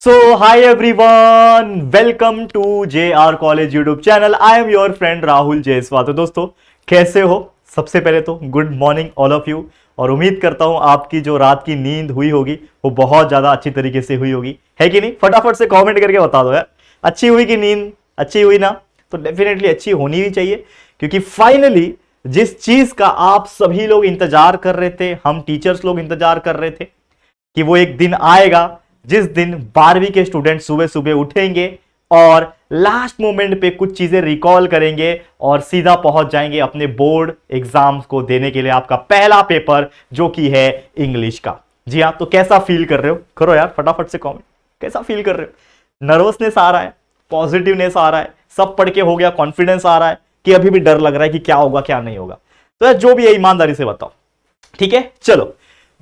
So, hi everyone, welcome to JR College YouTube channel. I am your friend Rahul Jaiswal. तो दोस्तों कैसे हो? सबसे पहले तो good morning all of you. और उम्मीद करता हूं आपकी जो रात की नींद हुई होगी वो बहुत ज्यादा अच्छी तरीके से हुई होगी, है कि नहीं? फटाफट से कमेंट करके बता दो यार, अच्छी हुई कि नींद अच्छी हुई ना? तो डेफिनेटली अच्छी होनी भी चाहिए, क्योंकि फाइनली जिस चीज का आप सभी लोग इंतजार कर रहे थे, हम टीचर्स लोग इंतजार कर रहे थे कि वो एक दिन आएगा जिस दिन 12वीं के स्टूडेंट सुबह सुबह उठेंगे और लास्ट मोमेंट पे कुछ चीजें रिकॉल करेंगे और सीधा पहुंच जाएंगे अपने बोर्ड एग्जाम्स को देने के लिए, आपका पहला पेपर जो कि है इंग्लिश का। जी हाँ, तो कैसा फील कर रहे हो? करो यार फटाफट से कमेंट, कैसा फील कर रहे हो? नर्वसनेस आ रहा है, पॉजिटिवनेस आ रहा है, सब पढ़ के हो गया, कॉन्फिडेंस आ रहा है कि अभी भी डर लग रहा है कि क्या होगा क्या नहीं होगा? तो यार जो भी है ईमानदारी से बताओ, ठीक है? चलो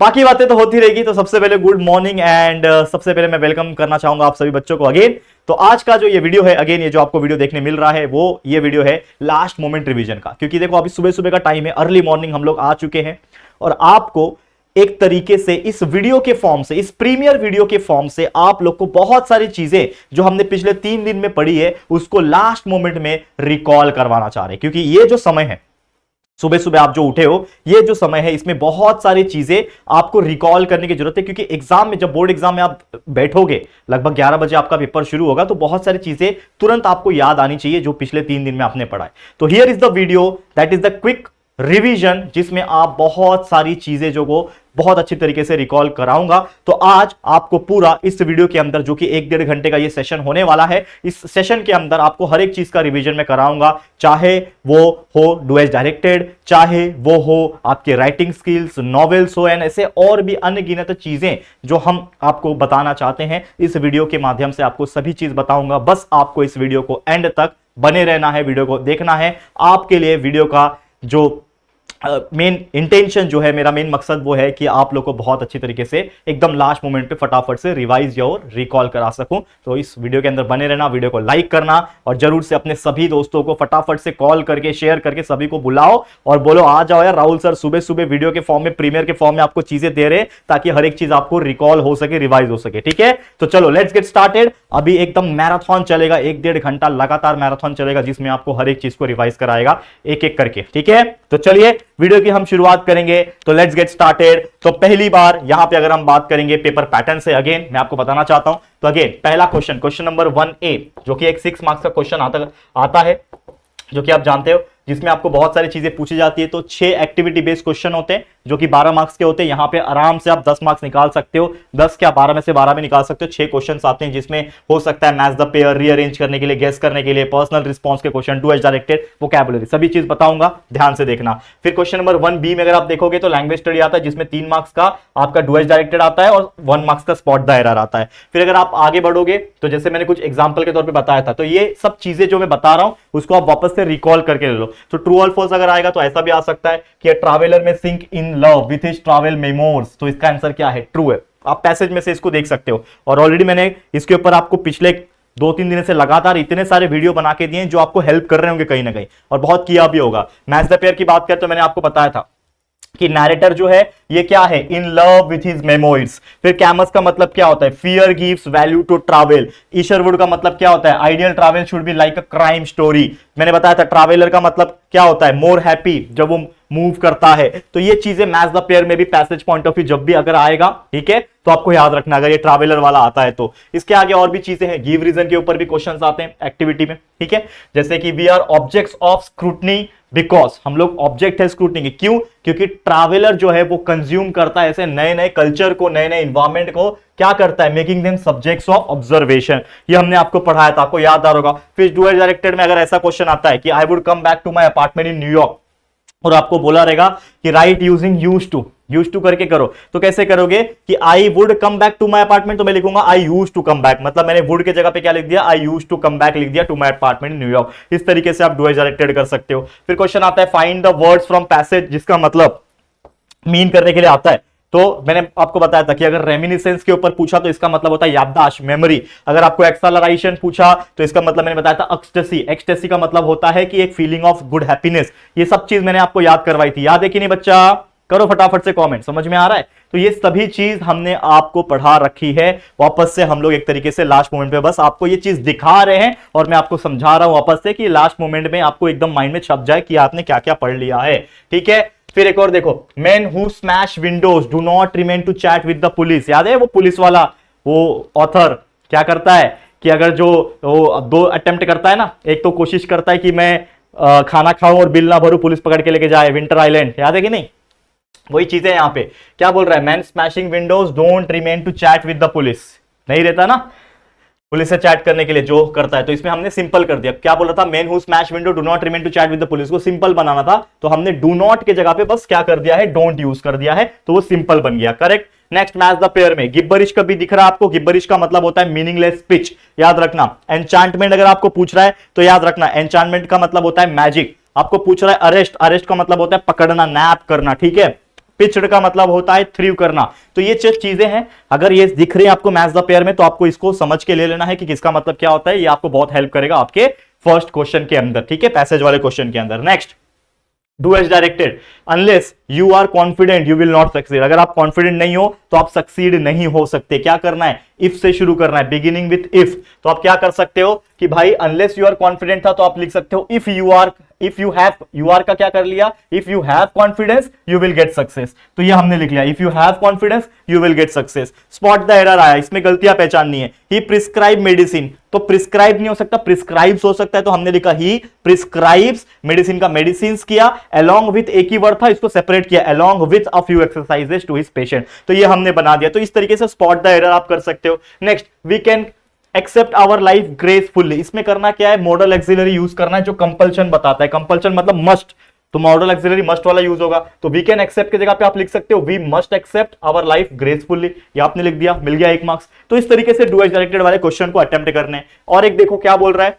बाकी बातें तो होती रहेगी। तो सबसे पहले गुड मॉर्निंग एंड सबसे पहले मैं वेलकम करना चाहूंगा आप सभी बच्चों को अगेन। तो आज का जो ये वीडियो है, अगेन ये जो आपको वीडियो देखने मिल रहा है वो ये वीडियो है लास्ट मोमेंट रिवीजन का, क्योंकि देखो अभी सुबह सुबह का टाइम है, अर्ली मॉर्निंग हम लोग आ चुके हैं और आपको एक तरीके से इस वीडियो के फॉर्म से, इस प्रीमियर वीडियो के फॉर्म से आप लोग को बहुत सारी चीजें जो हमने पिछले 3 दिन में पढ़ी है उसको लास्ट मोमेंट में रिकॉल करवाना चाह रहे हैं। क्योंकि ये जो समय है, सुबह सुबह आप जो उठे हो, ये जो समय है, इसमें बहुत सारी चीजें आपको रिकॉल करने की जरूरत है। क्योंकि एग्जाम में, जब बोर्ड एग्जाम में आप बैठोगे, लगभग 11 बजे आपका पेपर शुरू होगा, तो बहुत सारी चीजें तुरंत आपको याद आनी चाहिए जो पिछले 3 दिन में आपने पढ़ा है। तो here is the video that is the quick revision, जिसमें आप बहुत सारी चीजें जो को बहुत अच्छी तरीके से रिकॉल कराऊंगा। तो आज आपको पूरा इस वीडियो के अंदर, जो कि 1-1.5 घंटे का ये सेशन होने वाला है, इस सेशन के अंदर आपको हर एक चीज का रिवीजन में कराऊंगा, चाहे वो हो डुएट डायरेक्टेड, चाहे वो हो आपके राइटिंग स्किल्स, नॉवेल्स हो, एंड ऐसे और भी अनगिनत चीजें जो हम आपको बताना चाहते हैं। इस वीडियो के माध्यम से आपको सभी चीज बताऊंगा। बस आपको इस वीडियो को एंड तक बने रहना है, वीडियो को देखना है। आपके लिए वीडियो का जो मेन इंटेंशन जो है, मेरा मेन मकसद वो है कि आप लोग को बहुत अच्छी तरीके से एकदम लास्ट मोमेंट पे फटाफट से रिवाइज या और रिकॉल करा सकूं। तो इस वीडियो के अंदर बने रहना, वीडियो को लाइक करना और जरूर से अपने सभी दोस्तों को फटाफट से कॉल करके, शेयर करके सभी को बुलाओ और बोलो आ जाओ यार, राहुल सर सुबह सुबह वीडियो के फॉर्म में, प्रीमियर के फॉर्म में आपको चीजें दे रहे हैं ताकि हर एक चीज आपको रिकॉल हो सके, रिवाइज हो सके। ठीक है, तो चलो लेट्स गेट स्टार्टेड। अभी एकदम मैराथन चलेगा, 1-1.5 घंटा लगातार मैराथन चलेगा, जिसमें आपको हर एक चीज को रिवाइज कराएगा एक एक करके। ठीक है, तो चलिए वीडियो की हम शुरुआत करेंगे। तो लेट्स गेट स्टार्टेड। तो पहली बार यहां पे अगर हम बात करेंगे पेपर पैटर्न से, अगेन मैं आपको बताना चाहता हूं। तो अगेन पहला क्वेश्चन नंबर 1A, जो कि एक 6 मार्क्स का क्वेश्चन आता है, जो कि आप जानते हो, जिसमें आपको बहुत सारी चीजें पूछी जाती है। तो 6 एक्टिविटी बेस्ड क्वेश्चन होते हैं जो कि 12 मार्क्स के होते हैं। यहां पे आराम से आप 10 मार्क्स निकाल सकते हो, 10 क्या 12 में से 12 भी निकाल सकते हो। 6 क्वेश्चंस आते हैं, जिसमें हो सकता है मैच द पेयर, रीअरेंज करने के लिए, गेस करने के लिए, पर्सनल रिस्पॉन्स के question, do as directed, vocabulary, सभी चीज बताऊंगा, ध्यान से देखना। फिर क्वेश्चन नंबर 1B में अगर आप देखोगे तो लैंग्वेज स्टडी आता है, जिसमें 3 मार्क्स का आपका डू एज डायरेक्टेड आता है और 1 मार्क्स का स्पॉट द एरर आता है। फिर अगर आप आगे बढ़ोगे तो जैसे मैंने कुछ एग्जाम्पल के तौर पर बताया था, तो ये सब चीजें जो मैं बता रहा हूं उसको आप वापस से रिकॉल करके ले लो। तो ट्रू और फॉल्स अगर आएगा तो ऐसा भी आ सकता है कि ट्रैवलर में sink in love with his travel memoirs, तो इसका आंसर क्या है? ट्रू है। आप पैसेज में से इसको देख सकते हो और ऑलरेडी मैंने इसके ऊपर आपको पिछले 2-3 दिन से लगातार इतने सारे वीडियो बना के दिए जो आपको हेल्प कर रहे होंगे कहीं ना कहीं, और बहुत किया भी होगा। मैच द पेयर की बात करें तो मैंने आपको बताया था कि नैरेटर जो है ये क्या है? In love with his memories. फिर कैमस का मतलब क्या होता है? Fear gives value to travel. Isherwood का मतलब क्या होता है? Ideal travel should be like a crime story. मैंने बताया था ट्रैवलर का मतलब क्या होता है? मोर हैप्पी, जब वो मूव करता है। तो ये चीजें मैच द पेयर में भी पैसेज पॉइंट ऑफ व्यू जब भी अगर आएगा, ठीक है, तो आपको याद रखना अगर ये ट्रैवलर वाला आता है तो। इसके आगे और भी चीजें हैं, गिव रीजन के ऊपर भी क्वेश्चंस आते हैं एक्टिविटी में, ठीक है, जैसे कि we are objects of scrutiny because, हम लोग ऑब्जेक्ट है स्क्रूटनी के। क्यों? क्योंकि ट्रैवलर जो है वो कंज्यूम करता है ऐसे नए नए कल्चर को, नए नए इन्वायरमेंट को, क्या करता है? Making them subjects of observation. ये हमने आपको पढ़ाया था, आपको याद आ होगा। फिर डू एज डायरेक्टेड में अगर ऐसा क्वेश्चन आता है कि I would come back to my apartment in न्यूयॉर्क, और आपको बोला रहेगा कि राइट यूजिंग यूज टू करके करो, तो कैसे करोगे कि I would come back to my apartment, तो मैं लिखूंगा आई यूज टू कम बैक, मतलब मैंने वुड के जगह पे क्या लिख दिया? आई यूज टू कम बैक लिख दिया to my apartment in New York. इस तरीके से आप डू एज डायरेक्टेड कर सकते हो। फिर क्वेश्चन आता है find the words from passage, जिसका मतलब मीन करने के लिए आता है। तो मैंने आपको बताया था कि अगर रेमिनिसेंस के ऊपर पूछा तो इसका मतलब होता है याददाश्त, मेमोरी। अगर आपको एक्सेलरेशन पूछा तो इसका मतलब मैंने बताया था एक्सटेसी का मतलब होता है कि एक फीलिंग ऑफ गुड हैप्पीनेस। ये सब चीज मैंने आपको याद करवाई थी, याद है कि नहीं बच्चा? करो फटाफट से कमेंट, समझ में आ रहा है? तो ये सभी चीज हमने आपको पढ़ा रखी है। वापस से हम लोग एक तरीके से लास्ट मोमेंट पे बस आपको ये चीज दिखा रहे हैं और मैं आपको समझा रहा हूं वापस से कि लास्ट मोमेंट में आपको एकदम माइंड में छप जाए कि आपने क्या क्या पढ़ लिया है। ठीक है, फिर एक और देखो, man who smash windows do not remain to chat with the police. याद है वो पुलिस वाला, वो ऑथर क्या करता है कि अगर जो वो दो अटेम्प्ट करता है ना, एक तो कोशिश करता है कि मैं खाना खाऊं और बिल ना भरूं, पुलिस पकड़ के लेके जाए विंटर आइलैंड, याद है कि नहीं? वही चीजें यहां पे क्या बोल रहा है, man smashing windows don't remain to chat with the police, नहीं रहता ना पुलिस से चैट करने के लिए जो करता है। तो इसमें हमने सिंपल कर दिया, क्या बोल रहा था, man who smash window do not remain to chat with the police को सिंपल बनाना था, तो हमने डू नॉट के जगह पे बस क्या कर दिया है, डोंट यूज कर दिया है, तो वो सिंपल बन गया। Correct. Next, match the pair में गिब्बरिश कभी दिख रहा है आपको, गिब्बरिश का मतलब होता है मीनिंगलेस स्पीच, याद रखना। एन्चांटमेंट अगर आपको पूछ रहा है तो याद रखना, एन्चांटमेंट का मतलब होता है मैजिक। आपको पूछ रहा है अरेस्ट, अरेस्ट का मतलब होता है पकड़ना, नैप करना, ठीक है। पिच्ड का मतलब होता है थ्रीव करना। तो ये चीजें हैं, अगर ये दिख रही है आपको मैच द पेयर में, तो आपको इसको समझ के ले लेना है कि किसका मतलब क्या होता है। ये आपको बहुत हेल्प करेगा आपके फर्स्ट क्वेश्चन के अंदर, ठीक है, पैसेज वाले क्वेश्चन के अंदर। Next, do as directed unless you are confident you will not succeed. अगर आप कॉन्फिडेंट नहीं हो तो आप सक्सीड नहीं हो सकते। क्या करना है, इफ से शुरू करना है, बिगिनिंग विथ इफ। तो आप क्या कर सकते हो कि भाई अनलेस यू आर कॉन्फिडेंट था तो आप लिख सकते हो if you are, if you have, you are का क्या कर लिया, if you have confidence you will get success. तो ये हमने लिख लिया, if you have confidence you will get success. Spot the error आया, इसमें गलतियां पहचाननी है। ही प्रिस्क्राइब मेडिसिन, तो प्रिस्क्राइब नहीं हो सकता, प्रिस्क्राइब्स हो सकता है, तो हमने लिखा ही प्रिस्क्राइब्स मेडिसिन का मेडिसिन किया, अलोंग विथ एक ही वर्ड था, इसको सेपरेट किया, along with a few exercises to his patient. तो ये हमने बना दिया। तो इस तरीके से स्पॉट द एरर आप कर सकते हो। Next, we can accept our life gracefully. इसमें करना क्या है, मॉडल एक्सिलरी यूज करना है जो कंपल्शन बताता है। कंपल्शन मतलब मस्ट, तो मॉडल एक्सिलरी मस्ट वाला यूज होगा। तो वी कैन एक्सेप्ट की जगह पे आप लिख सकते हो we must accept our life gracefully, ये आपने लिख दिया, मिल गया 1 मार्क्स। तो इस तरीके से डू एज डायरेक्टेड वाले क्वेश्चन को अटेम्प्ट करने। और एक देखो क्या बोल रहा है,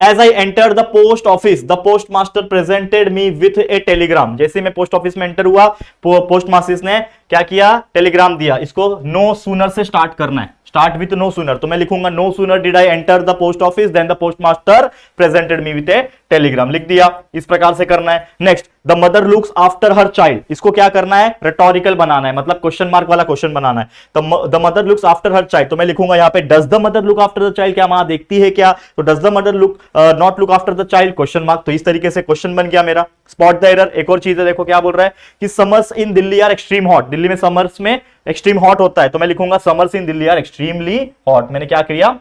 As I entered the post office, the postmaster presented me with a telegram। जैसे मैं पोस्ट ऑफिस में एंटर हुआ, पोस्ट मास्टर ने क्या किया, टेलीग्राम दिया। इसको नो सूनर से स्टार्ट करना है, स्टार्ट विथ नो सूनर। तो मैं लिखूंगा no sooner did I enter the post office then the post master presented me with a telegram, लिख दिया। इस प्रकार से करना है। Next, the mother looks after her child, इसको क्या करना है, रिटोरिकल बनाना है, मतलब क्वेश्चन मार्क वाला क्वेश्चन बनाना है। The mother looks after her child, तो मैं लिखूंगा यहाँ पे does the mother look after the child, क्या मां देखती है क्या, तो does the mother look not look after the child, question mark. तो इस तरीके से क्वेश्चन बन गया मेरा। स्पॉट द एरर, एक और चीज है, देखो क्या बोल रहा है कि summers in Delhi are extreme hot, Delhi में समर्स में एक्सट्रीम हॉट होता है। तो मैं लिखूंगा summers in Delhi are extremely hot. मैंने क्या किया,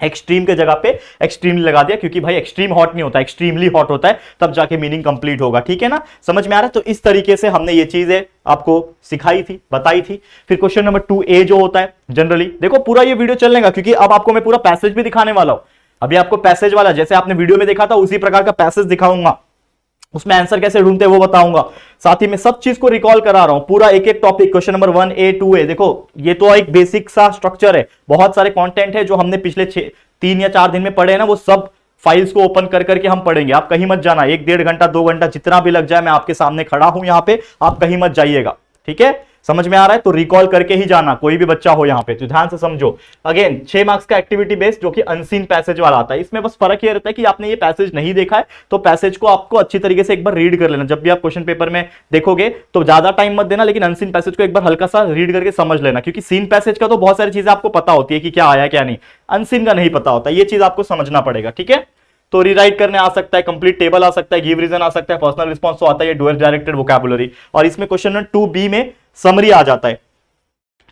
एक्सट्रीम के जगह पे एक्सट्रीमली लगा दिया, क्योंकि भाई एक्सट्रीम हॉट नहीं होता, एक्सट्रीमली हॉट होता है, तब जाके मीनिंग कंप्लीट होगा। ठीक है ना, समझ में आ रहा है? तो इस तरीके से हमने ये चीजें आपको सिखाई थी, बताई थी। फिर क्वेश्चन नंबर 2A जो होता है, जनरली देखो पूरा ये वीडियो चलेगा, क्योंकि अब आपको मैं पूरा पैसेज भी दिखाने वाला हूं। अभी आपको पैसेज वाला जैसे आपने वीडियो में देखा था उसी प्रकार का पैसेज दिखाऊंगा, उसमें आंसर कैसे ढूंढते हैं वो बताऊंगा। साथ ही में सब चीज को रिकॉल करा रहा हूं, पूरा एक एक topic, question number 1A 2A। देखो ये तो एक बेसिक सा स्ट्रक्चर है, बहुत सारे कंटेंट है जो हमने पिछले 3 या 4 दिन में पढ़े हैं ना, वो सब फाइल्स को ओपन कर करके हम पढ़ेंगे। आप कहीं मत जाना, 1-1.5 घंटा 2 घंटा जितना भी लग जाए, मैं आपके सामने खड़ा हूं यहाँ पे, आप कहीं मत जाइएगा। ठीक है, समझ में आ रहा है? तो रिकॉल करके ही जाना, कोई भी बच्चा हो यहाँ पे, तो ध्यान से समझो। अगेन 6 मार्क्स का एक्टिविटी बेस्ड जो कि अनसीन पैसेज वाला आता है। इसमें बस फर्क ये रहता है कि आपने ये पैसेज नहीं देखा है तो पैसेज को आपको अच्छी तरीके से एक बार रीड कर लेना। जब भी आप क्वेश्चन पेपर में देखोगे तो ज्यादा टाइम मत देना, लेकिन अनसीन पैसेज को एक बार हल्का सा रीड करके समझ लेना, क्योंकि सीन पैसेज का तो बहुत सारी चीजें आपको पता होती है कि क्या आया क्या नहीं, अनसीन का नहीं पता होता। ये चीज आपको समझना पड़ेगा। ठीक है, तो रीराइट करने आ सकता है, कंप्लीट टेबल आ सकता है, गिव रीजन आ सकता है, पर्सनल रिस्पॉन्स तो आता है, डुअल डायरेक्टेड वोकैबुलरी। और इसमें क्वेश्चन नंबर 2B में समरी आ जाता है।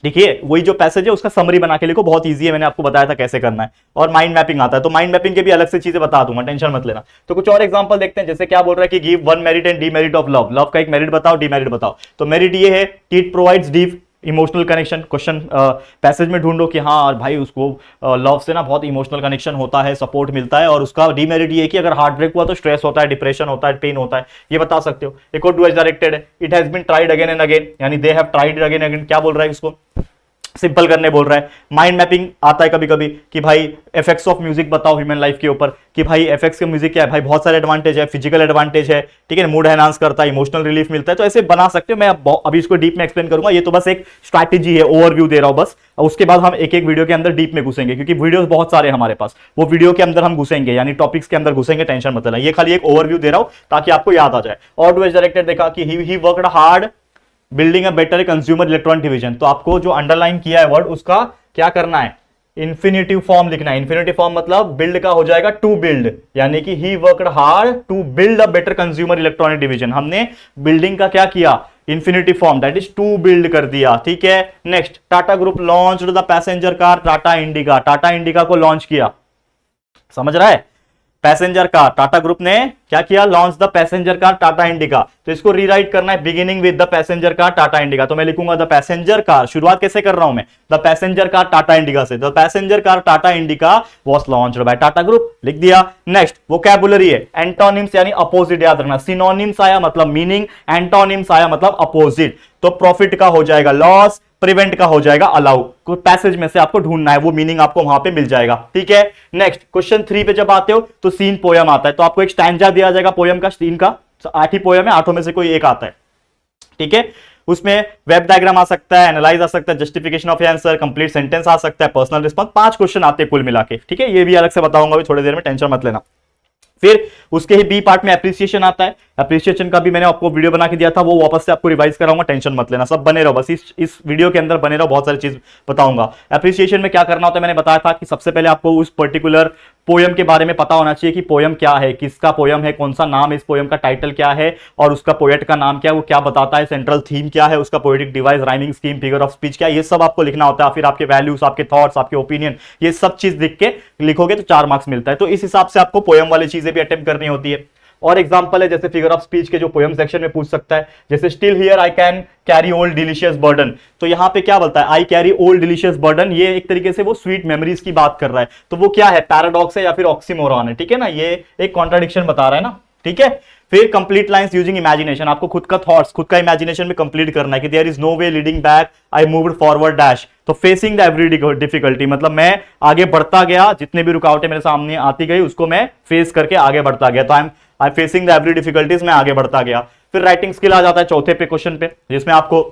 देखिए वही जो पैसेज है उसका समरी बना के लिखो, बहुत इजी है, मैंने आपको बताया था कैसे करना है। और माइंड मैपिंग आता है, तो माइंड मैपिंग के भी अलग से चीजें बता दूंगा, टेंशन मत लेना। तो कुछ और एग्जांपल देखते हैं, जैसे क्या बोल रहा है कि give 1 merit and demerit of love. Love का एक मेरिट बताओ, डीमेरिट बताओ। तो मेरिट ये है कि it provides deep emotional connection. Question passage में ढूंढो कि हाँ भाई उसको लव से ना बहुत इमोशनल कनेक्शन होता है, सपोर्ट मिलता है। और उसका डीमेरिट ये है कि अगर हार्ट ब्रेक हुआ तो स्ट्रेस होता है, डिप्रेशन होता है, पेन होता है, ये बता सकते हो। एक और डू एज डायरेक्टेड है, it has been tried again and again, यानी they have tried again again. क्या बोल रहा है, इसको सिंपल करने बोल रहा है। माइंड मैपिंग आता है कभी कभी कि भाई इफेक्ट्स ऑफ म्यूजिक बताओ ह्यूमन लाइफ के ऊपर, कि भाई इफेक्ट्स के म्यूजिक क्या है, भाई बहुत सारे एडवांटेज है, फिजिकल एडवांटेज है, ठीक है, मूड एनहांस करता है, इमोशनल रिलीफ मिलता है। तो ऐसे बना सकते हो। मैं अभी इसको डीप में एक्सप्लेन करूंगा, ये तो बस एक स्ट्रैटेजी है, ओवरव्यू दे रहा हूं बस। उसके बाद हम एक एक वीडियो के अंदर डीप में घुसेंगे, क्योंकि वीडियोस बहुत सारे हमारे पास, वो वीडियो के अंदर हम घुसेंगे, यानी टॉपिक्स के अंदर घुसेंगे, टेंशन मत लेना। ये खाली एक ओवरव्यू दे रहा हूं ताकि आपको याद आ जाए। और डू एज डायरेक्टेड देखा कि he worked hard building a better consumer electronic division. तो आपको जो अंडरलाइन किया है वर्ड उसका क्या करना है, इंफिनिटिव फॉर्म लिखना है। इंफिनिटिव फॉर्म मतलब बिल्ड का हो जाएगा टू बिल्ड, यानी कि he worked hard to build a better consumer electronic division. हमने बिल्डिंग का क्या किया, infinitive form that is to build कर दिया, ठीक है। Next, Tata group launched the passenger car Tata Indica. Tata Indica को लॉन्च किया, समझ रहा है, पैसेंजर कार टाटा ग्रुप ने क्या किया, launch the passenger car Tata indica. तो इसको रीराइट करना है beginning with the passenger car Tata indica. तो मैं लिखूंगा द पैसेंजर कार, शुरुआत कैसे कर रहा हूं मैं, the passenger car Tata Indica से। The passenger car Tata Indica was launched by Tata group, लिख दिया। नेक्स्ट, वोकैबुलरी है, एंटोनिम्स यानी अपोजिट याद रखना। सिनोनिम्स आया मतलब मीनिंग, एंटोनिम्स आया मतलब अपोजिट। तो प्रॉफिट का हो जाएगा लॉस, प्रिवेंट का हो जाएगा अलाउ। पैसेज में से आपको ढूंढना है, वो मीनिंग आपको वहां पे मिल जाएगा, ठीक है। नेक्स्ट, क्वेश्चन 3 पे जब आते हो तो सीन पोयम आता है, तो आपको एक स्टैंजा दिया जाएगा पोयम का, सीन का 8 ही पोयम है, 8 में से कोई एक आता है, ठीक है। उसमें वेब डायग्राम आ सकता है, एनालाइज आ सकता है, justification of answer, complete sentence आ सकता है, पर्सनल रिस्पॉन्स, 5 क्वेश्चन आते हैं कुल मिला के, ठीक है। ये भी अलग से बताऊंगा अभी थोड़ी देर में, टेंशन मत लेना। फिर उसके ही बी पार्ट में एप्रिसिएशन आता है। एप्रिसिएशन का भी मैंने आपको वीडियो बना के दिया था, वो वापस से आपको रिवाइज कराऊंगा, टेंशन मत लेना, सब बने रहो, बस इस वीडियो के अंदर बने रहो, बहुत सारी चीज बताऊंगा। एप्रिसिएशन में क्या करना होता है, मैंने बताया था कि सबसे पहले आपको उस पर्टिकुलर पोयम के बारे में पता होना चाहिए कि पोयम क्या है, किसका पोयम है, कौन सा नाम, इस पोयम का टाइटल क्या है और उसका पोएट का नाम क्या है, वो क्या बताता है, सेंट्रल थीम क्या है, उसका poetic device, rhyming scheme, figure of speech क्या है, ये सब आपको लिखना होता है। फिर आपके वैल्यूज, आपके थॉट्स, आपके ओपिनियन, ये सब चीज लिख के लिखोगे तो 4 मार्क्स मिलता है। तो इस हिसाब से आपको पोयम वाली चीजें भी अटेम्प्ट करनी होती है। और एग्जांपल है जैसे फिगर ऑफ स्पीच के, जो पोयम सेक्शन में पूछ सकता है, जैसे still here I can carry old delicious burden. तो यहां पे क्या बोलता है, I carry old delicious burden, ये एक तरीके से वो स्वीट मेमोरीज की बात कर रहा है। तो वो क्या है, पैराडॉक्स है या फिर ऑक्सीमोरॉन है, ठीक है ना, ये एक कॉन्ट्राडिक्शन बता रहा है ना, ठीक है। फिर कंप्लीट लाइंस यूजिंग इमेजिनेशन, आपको खुद का थॉट्स, खुद का इमेजिनेशन में कंप्लीट करना है कि there is no way leading back, I moved forward dash. तो फेसिंग द एवरी डिफिकल्टी मतलब मैं आगे बढ़ता गया, जितने भी रुकावटें मेरे सामने आती गई उसको मैं फेस करके आगे बढ़ता गया। तो आई फेसिंग द एवरी डिफिकल्टीज, मैं आगे बढ़ता गया। फिर राइटिंग स्किल आ जाता है चौथे पे क्वेश्चन पे, जिसमें आपको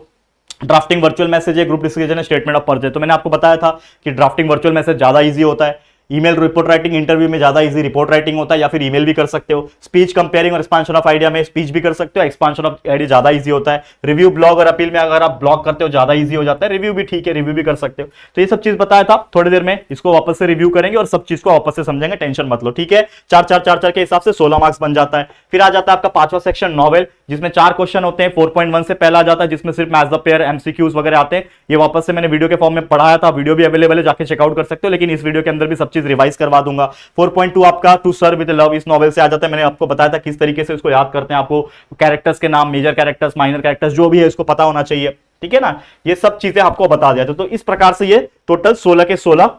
ड्राफ्टिंग वर्चुअल मैसेज है, ग्रुप डिस्कशन है, स्टेटमेंट ऑफ पर्पस है। तो मैंने आपको बताया था कि ड्राफ्टिंग वर्चुअल मैसेज ज्यादा इजी होता है, ईमेल रिपोर्ट राइटिंग इंटरव्यू में ज्यादा इजी रिपोर्ट राइटिंग होता है, या फिर ईमेल भी कर सकते हो। स्पीच कंपेयरिंग और एक्सपांशन ऑफ आइडिया में स्पीच भी कर सकते हो, एक्सपांशन ऑफ आइडिया ज्यादा इजी होता है। रिव्यू ब्लॉग और अपील में अगर आप ब्लॉग करते हो ज्यादा इजी हो जाता है, रिव्यू भी ठीक है, रिव्यू भी कर सकते हो। तो ये सब चीज बताया था, थोड़ी देर में इसको वापस से रिव्यू करेंगे और सब चीज को वापस से समझेंगे, टेंशन मत लो, ठीक है। 4 के हिसाब से 16 मार्क्स बन जाता है। फिर आ जाता है आपका 5वां सेक्शन नॉवेल, जिसमें 4 क्वेश्चन होते हैं। 4.1 से पहला आ जाता है, जिसमें सिर्फ मैच द पेयर, एमसीक्यूज वगैरह आते हैं। ये वापस से मैंने वीडियो के फॉर्म में पढ़ाया था, वीडियो भी अवेलेबल है, जाके चेकआउट कर सकते हो, लेकिन इस वीडियो के अंदर भी सब चीज रिवाइज करवा दूंगा। 4.2 आपका टू सर्व विद लव, इस नॉवेल से आ जाता है। मैंने आपको बताया था किस तरीके से इसको याद करते हैं, आपको कैरेक्टर्स के नाम, मेजर कैरेक्टर्स, माइनर कैरेक्टर्स, जो भी है इसको पता होना चाहिए, ठीक है ना। ये सब चीजें आपको बता दिया था। तो इस प्रकार से ये टोटल 16 के 16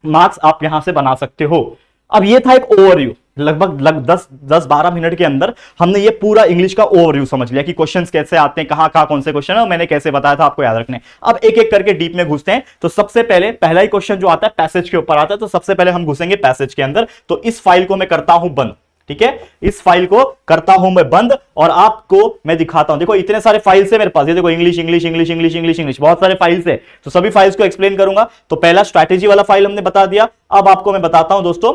मार्क्स आप यहां से बना सकते हो। अब ये था एक ओवरव्यू, लगभग 10-12 मिनट के अंदर हमने ये पूरा इंग्लिश का ओवरव्यू समझ लिया कि क्वेश्चंस कैसे आते हैं, कहां कहां कौन से क्वेश्चन है, और मैंने कैसे बताया था आपको याद रखने। अब एक एक करके डीप में घुसते हैं। तो सबसे पहले पहला ही क्वेश्चन जो आता है पैसेज के ऊपर आता है, तो सबसे पहले हम घुसेंगे पैसेज के अंदर। तो इस फाइल को मैं करता हूं बंद, ठीक है, इस फाइल को करता हूं मैं बंद और आपको मैं दिखाता हूं। देखो इतने सारे फाइल्स है मेरे पास, ये देखो English English English English English English, बहुत सारे फाइल्स है। तो सभी फाइल्स को एक्सप्लेन करूंगा। तो पहला स्ट्रैटेजी वाला फाइल हमने बता दिया। अब आपको मैं बताता हूं दोस्तों,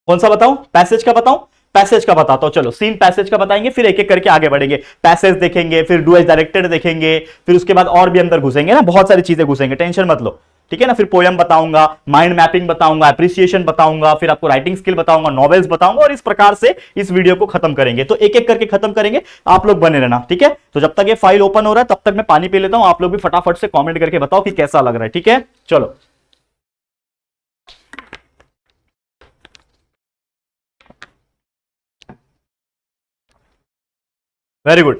कौन सा बताऊं, पैसेज का बताऊं, पैसेज का बताता हूं। चलो सीन पैसेज का बताएंगे, फिर एक एक करके आगे बढ़ेंगे। पैसेज देखेंगे, फिर डू एज डायरेक्टेड देखेंगे, फिर उसके बाद और भी अंदर घुसेंगे ना, बहुत सारी चीजें घुसेंगे, टेंशन मत लो, ठीक है ना। फिर पोयम बताऊंगा, माइंड मैपिंग बताऊंगा, एप्रिसिएशन बताऊंगा, फिर आपको राइटिंग स्किल बताऊंगा, नॉवेल्स बताऊंगा, और इस प्रकार से इस वीडियो को खत्म करेंगे। तो एक एक करके खत्म करेंगे, आप लोग बने रहना, ठीक है। तो जब तक ये फाइल ओपन हो रहा है तब तक मैं पानी पी लेता हूं, आप लोग भी फटाफट से कॉमेंट करके बताओ कि कैसा लग रहा है, ठीक है। चलो वेरी गुड,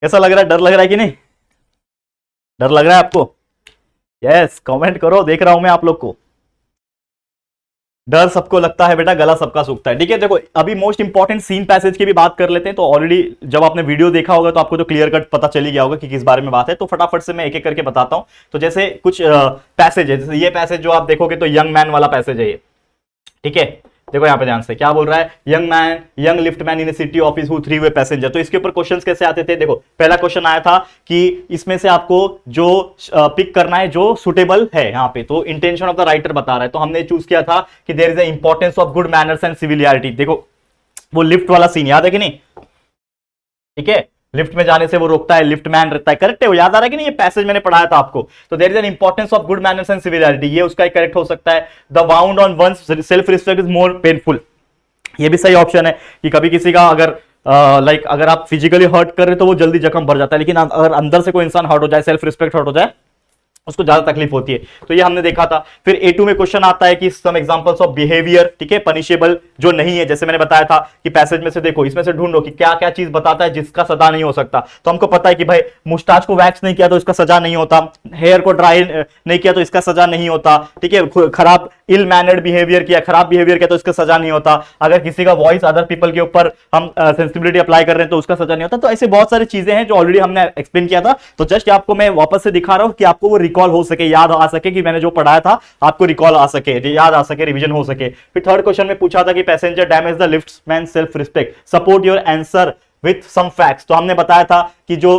कैसा लग रहा है, डर लग रहा है कि नहीं, डर लग रहा है आपको, यस कमेंट करो, देख रहा हूं मैं आप लोग को। डर सबको लगता है बेटा, गला सबका सूखता है, ठीक है। देखो अभी मोस्ट इंपॉर्टेंट सीन पैसेज की भी बात कर लेते हैं। तो ऑलरेडी जब आपने वीडियो देखा होगा तो आपको तो क्लियर कट पता चल ही गया होगा कि किस बारे में बात है। तो फटाफट से मैं एक एक करके बताता हूं। तो जैसे कुछ पैसेज है, जैसे ये पैसेज जो आप देखोगे तो यंग मैन वाला पैसेज है ये, ठीक है। देखो यहां पे ध्यान से क्या बोल रहा है, young lift man in city office who three way passenger. तो इसके ऊपर क्वेश्चंस कैसे आते थे, देखो पहला क्वेश्चन आया था कि इसमें से आपको जो पिक करना है जो सुटेबल है यहां पे। तो इंटेंशन ऑफ द राइटर बता रहा है, तो हमने चूज किया था कि there is the importance of good manners and civility. देखो वो लिफ्ट वाला सीन याद है कि नहीं, ठीक है। लिफ्ट में जाने से वो रोकता है, लिफ्ट मैन रहता है, करेक्ट है, वो याद आ रहा है कि नहीं, ये पैसेज मैंने पढ़ाया था आपको। तो there is an importance of good manners and civility, ये उसका एक करेक्ट हो सकता है। The wound on one's self respect is more painful, ये भी सही ऑप्शन है कि कभी किसी का अगर अगर आप फिजिकली हर्ट कर रहे तो वो जल्दी जख्म भर जाता है, लेकिन अगर अंदर से कोई इंसान हर्ट हो जाए, सेल्फ रिस्पेक्ट हर्ट हो जाए, उसको ज्यादा तकलीफ होती है। तो ये हमने देखा था। फिर A2 में क्वेश्चन आता है कि सम एग्जांपल्स ऑफ बिहेवियर, ठीक है, पनिशेबल जो नहीं है, जैसे मैंने बताया था कि पैसेज में से देखो, इसमें से ढूंढो कि क्या क्या चीज बताता है जिसका सजा नहीं हो सकता। तो हमको पता है कि भाई मुस्टाच को वैक्स नहीं किया तो इसका सजा नहीं होता, हेयर को ड्राई नहीं किया तो इसका सजा नहीं होता, ठीक है, खराब इल मैनर्ड बिहेवियर किया, खराब बिहेवियर किया तो इसका सजा नहीं होता, अगर किसी का वॉइस अदर पीपल के ऊपर हम सेंसिबिलिटी अप्लाई कर रहे हैं तो उसका सजा नहीं होता। तो ऐसे बहुत सारी चीजें हैं जो ऑलरेडी हमने एक्सप्लेन किया था। तो जस्ट आपको मैं वापस से दिखा रहा हूं कि आपको वो रिकॉल हो सके, याद आ सके कि मैंने जो पढ़ाया था आपको रिकॉल आ सके, याद आ सके, रिवीजन हो सके। फिर थर्ड क्वेश्चन में पूछा था कि passenger damage the liftman self respect, support your answer with some facts. तो हमने बताया था कि जो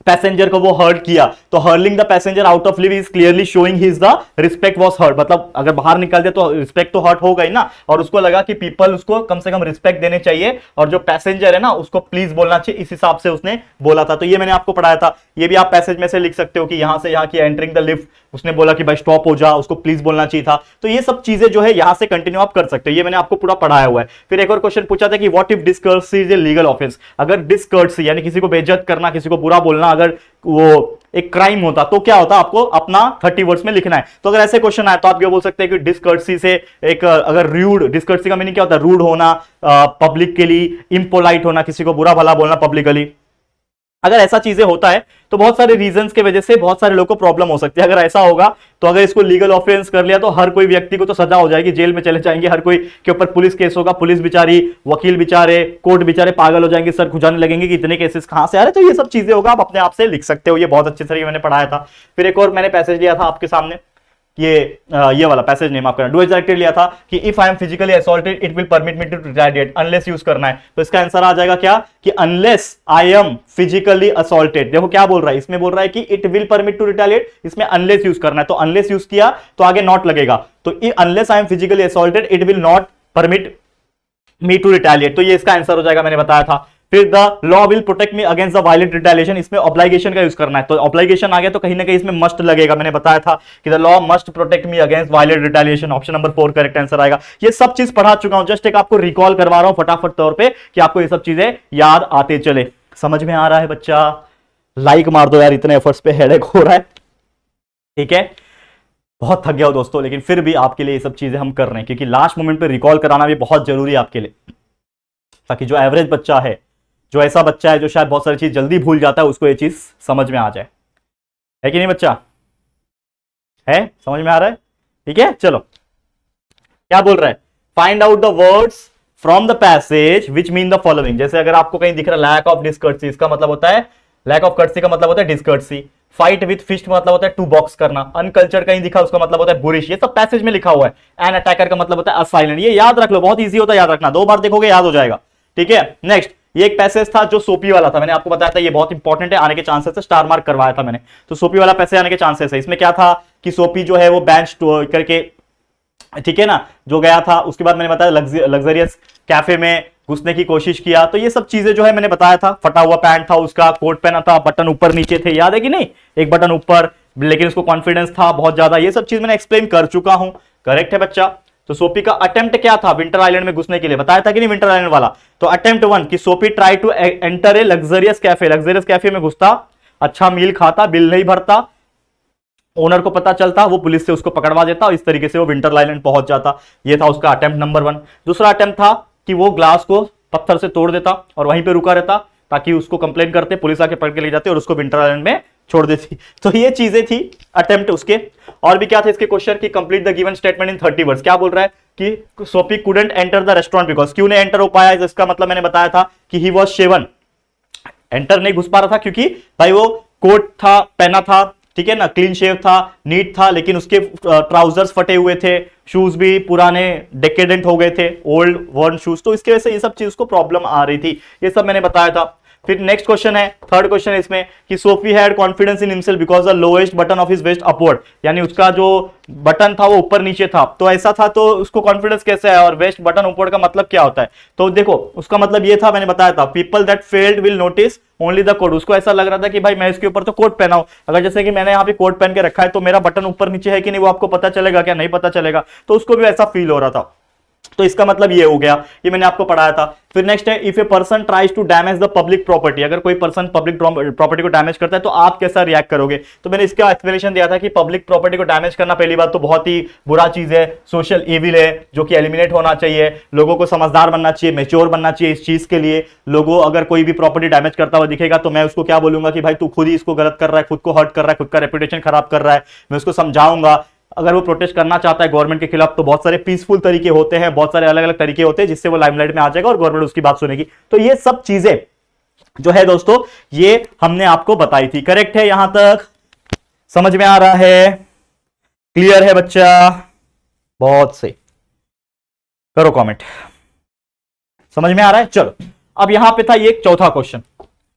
पैसेंजर को वो हर्ट किया, तो hurling the passenger out of लिव is clearly showing his the respect was hurt, मतलब अगर बाहर निकल दे तो रिस्पेक्ट तो हर्ट होगा ही ना, और उसको लगा कि पीपल उसको कम से कम रिस्पेक्ट देने चाहिए, और जो पैसेंजर है ना उसको प्लीज बोलना चाहिए, इस हिसाब से उसने बोला था। तो ये मैंने आपको पढ़ाया था। ये भी आप पैसेज में से लिख सकते हो कि यहां से यहां की एंटरिंग द लिफ्ट, उसने बोला कि भाई स्टॉप हो जा, उसको प्लीज बोलना चाहिए था। तो ये सब चीजें जो है यहां से कंटिन्यू आप कर सकते हो, ये मैंने आपको पूरा पढ़ाया हुआ है। फिर एक और क्वेश्चन पूछा था कि what if discourtesy is a legal offence, अगर डिस्कर्सी यानी किसी को बेइज्जत करना, किसी को बुरा बोलना, अगर वो एक क्राइम होता तो क्या होता, आपको अपना 30 वर्ड्स में लिखना है। तो अगर ऐसे क्वेश्चन आए तो आप ये बोल सकते हैं कि डिस्कर्सी से एक अगर रूड, डिस्कर्सी का मीनिंग क्या होता है, रूड होना, पब्लिक के लिए इम्पोलाइट होना, किसी को बुरा भला बोलना पब्लिकली। अगर ऐसा चीजें होता है तो बहुत सारे रीजंस के वजह से बहुत सारे लोगों को प्रॉब्लम हो सकती है। अगर ऐसा होगा तो अगर इसको लीगल ऑफेंस कर लिया तो हर कोई व्यक्ति को तो सजा हो जाएगी, जेल में चले जाएंगे, हर कोई के ऊपर पुलिस केस होगा, पुलिस बेचारी, वकील बेचारे, कोर्ट बेचारे पागल हो जाएंगे, सर खुजाने लगेंगे कि इतने केसेस कहां से आ रहे। तो ये सब चीजें होगा, आप अपने आप से लिख सकते हो, ये बहुत अच्छे तरीके मैंने पढ़ाया था। फिर एक और मैंने पैसेज लिया था आपके सामने, ये वाला पैसेज नेम आप करना, डू एग्जैक्टली लिया था कि if I am physically assaulted it will permit me to retaliate, unless use करना है। तो इसका आंसर आ जाएगा क्या कि unless I am physically assaulted. देखो क्या बोल रहा है, इसमें बोल रहा है कि it will permit to retaliate, इसमें अनलेस यूज करना है, तो अनलेस यूज किया तो आगे नॉट लगेगा, तो unless I am physically assaulted it will not permit me to retaliate. तो ये इसका आंसर हो जाएगा, मैंने बताया था। फिर the law will protect me against the violent retaliation, इसमें ऑब्लिगेशन का यूज करना है, तो ऑब्लिगेशन आ गया तो कहीं ना कहीं इसमें मस्ट लगेगा। मैंने बताया था कि the law must protect me against violent retaliation, option number 4 correct answer आएगा। ये सब चीज पढ़ा चुका हूं, जस्ट एक आपको रिकॉल करवा रहा हूं फटाफट तौर पे कि आपको ये सब चीजें याद आते चले। समझ में आ रहा है बच्चा? लाइक मार दो यार, इतने एफर्ट्स पे हेडेक हो रहा है, ठीक है। बहुत थक गया हो दोस्तों, लेकिन फिर भी आपके लिए ये सब चीजें हम कर रहे हैं, क्योंकि लास्ट मोमेंट पे रिकॉल कराना भी बहुत जरूरी है आपके लिए, ताकि जो एवरेज बच्चा है, जो ऐसा बच्चा है जो शायद बहुत सारी चीज जल्दी भूल जाता है, उसको ये चीज समझ में आ जाए। है कि नहीं बच्चा? है, समझ में आ रहा है? ठीक है, चलो क्या बोल रहा है, find out the words from the passage which mean the following. जैसे अगर आपको कहीं दिख रहा है लैक ऑफ डिस्कर्सी, इसका मतलब होता है, लैक ऑफ कर्सी का मतलब होता है डिस्कर्सी। फाइट विथ फिस्ट मतलब होता है टू बॉक्स करना। अनकल्चर कहीं दिखा उसका मतलब होता है बुरिश। ये सब पैसेज में लिखा हुआ है। एन अटैकर का मतलब होता है असाइलेंट। ये याद रख लो, बहुत इजी होता है याद रखना, 2 बार देखोगे याद हो जाएगा, ठीक है। नेक्स्ट, ये एक पैसेज था जो सोपी वाला था, मैंने आपको बताया था ये बहुत इंपॉर्टेंट है, आने के चांसेस है, स्टार मार्क करवाया था मैंने। तो सोपी वाला पैसेज आने के चांसेस है। इसमें क्या था कि सोपी जो है वो बेंच करके, ठीक है ना, जो गया था, उसके बाद मैंने बताया लग्जरियस कैफे में घुसने की कोशिश किया। तो ये सब चीजें जो है मैंने बताया था। फटा हुआ पैंट था उसका, कोट पहना था, बटन ऊपर नीचे थे, याद है कि नहीं, एक बटन ऊपर, लेकिन उसको कॉन्फिडेंस था बहुत ज्यादा। ये सब चीज मैंने एक्सप्लेन कर चुका हूं, करेक्ट है बच्चा। तो सोपी का अटेम्प्ट क्या था विंटर आइलैंड में घुसने के लिए, बताया था कि नहीं विंटर आइलैंड वाला। तो अटेम्प्ट 1 कि Sophie try to enter a luxurious cafe, luxurious cafe में घुसता, अच्छा मील खाता, बिल नहीं भरता, ओनर को पता चलता, वो पुलिस से उसको पकड़वा देता और इस तरीके से वो विंटर आइलैंड पहुंच जाता। ये था उसका अटेम्प्ट नंबर 1। दूसरा अटेम्प्ट था कि वो ग्लास को पत्थर से तोड़ देता और वहीं पे रुका रहता, ताकि उसको कंप्लेन करते, पुलिस आके पकड़ के ले जाते और उसको विंटर आइलैंड में छोड़ देती। तो ये चीजें थी अटेम्प्ट उसके। और भी क्या थे इसके क्वेश्चन की, complete the given statement in 30 words. क्या बोल रहा है कि सोपी couldn't enter the restaurant because, क्यों नहीं एंटर हो पाया, इसका मतलब मैंने बताया था कि ही वॉज शेवन, एंटर नहीं घुस पा रहा था क्योंकि भाई वो कोट था पहना था, ठीक है ना, क्लीन शेव था, नीट था, लेकिन उसके ट्राउजर्स फटे हुए थे, शूज भी पुराने डेकेडेंट हो गए थे, ओल्ड वर्न शूज। तो इसके वजह से ये सब चीज को प्रॉब्लम आ रही थी, ये सब मैंने बताया था। फिर नेक्स्ट क्वेश्चन है, थर्ड क्वेश्चन है इसमें कि Sophie had confidence in himself because the lowest button of his waist upward, यानी उसका जो बटन था वो ऊपर नीचे था, तो ऐसा था तो उसको कॉन्फिडेंस कैसे है, और वेस्ट बटन अपवर्ड का मतलब क्या होता है, तो देखो उसका मतलब ये था, मैंने बताया था, people that failed will notice only the code. उसको ऐसा लग रहा था कि भाई मैं इसके ऊपर तो कोट पहना हूं, अगर जैसे कि मैंने यहाँ पे कोट पहन के रखा है तो मेरा बटन ऊपर नीचे है कि नहीं वो आपको पता चलेगा क्या, नहीं पता चलेगा, तो उसको भी ऐसा फील हो रहा था, तो इसका मतलब ये हो गया, ये मैंने आपको पढ़ाया था। फिर नेक्स्ट है, if a person tries to damage the public property, अगर कोई पर्सन पब्लिक प्रॉपर्टी को डैमेज करता है तो आप कैसा रिएक्ट करोगे, तो मैंने इसका एक्सप्लेनेशन दिया था कि पब्लिक प्रॉपर्टी को डैमेज करना पहली बात तो बहुत ही बुरा चीज है, सोशल इविल है जो कि एलिमिनेट होना चाहिए, लोगों को समझदार बनना चाहिए, मैच्योर बनना चाहिए इस चीज के लिए। लोगों अगर कोई भी प्रॉपर्टी डैमेज करता हुआ दिखेगा तो मैं उसको क्या बोलूंगा कि भाई तू खुद ही इसको गलत कर रहा है, खुद को हर्ट कर रहा है, खुद का रेपुटेशन खराब कर रहा है, मैं उसको समझाऊंगा। अगर वो प्रोटेस्ट करना चाहता है गवर्नमेंट के खिलाफ तो बहुत सारे पीसफुल तरीके होते हैं, बहुत सारे अलग अलग तरीके होते हैं जिससे वो लाइमलाइट में आ जाएगा और गवर्नमेंट उसकी बात सुनेगी। तो ये सब चीजें जो है दोस्तों ये हमने आपको बताई थी, करेक्ट है, यहां तक समझ में आ रहा है, क्लियर है बच्चा, बहुत सही, करो कमेंट, समझ में आ रहा है। चलो अब यहां पे था ये चौथा क्वेश्चन,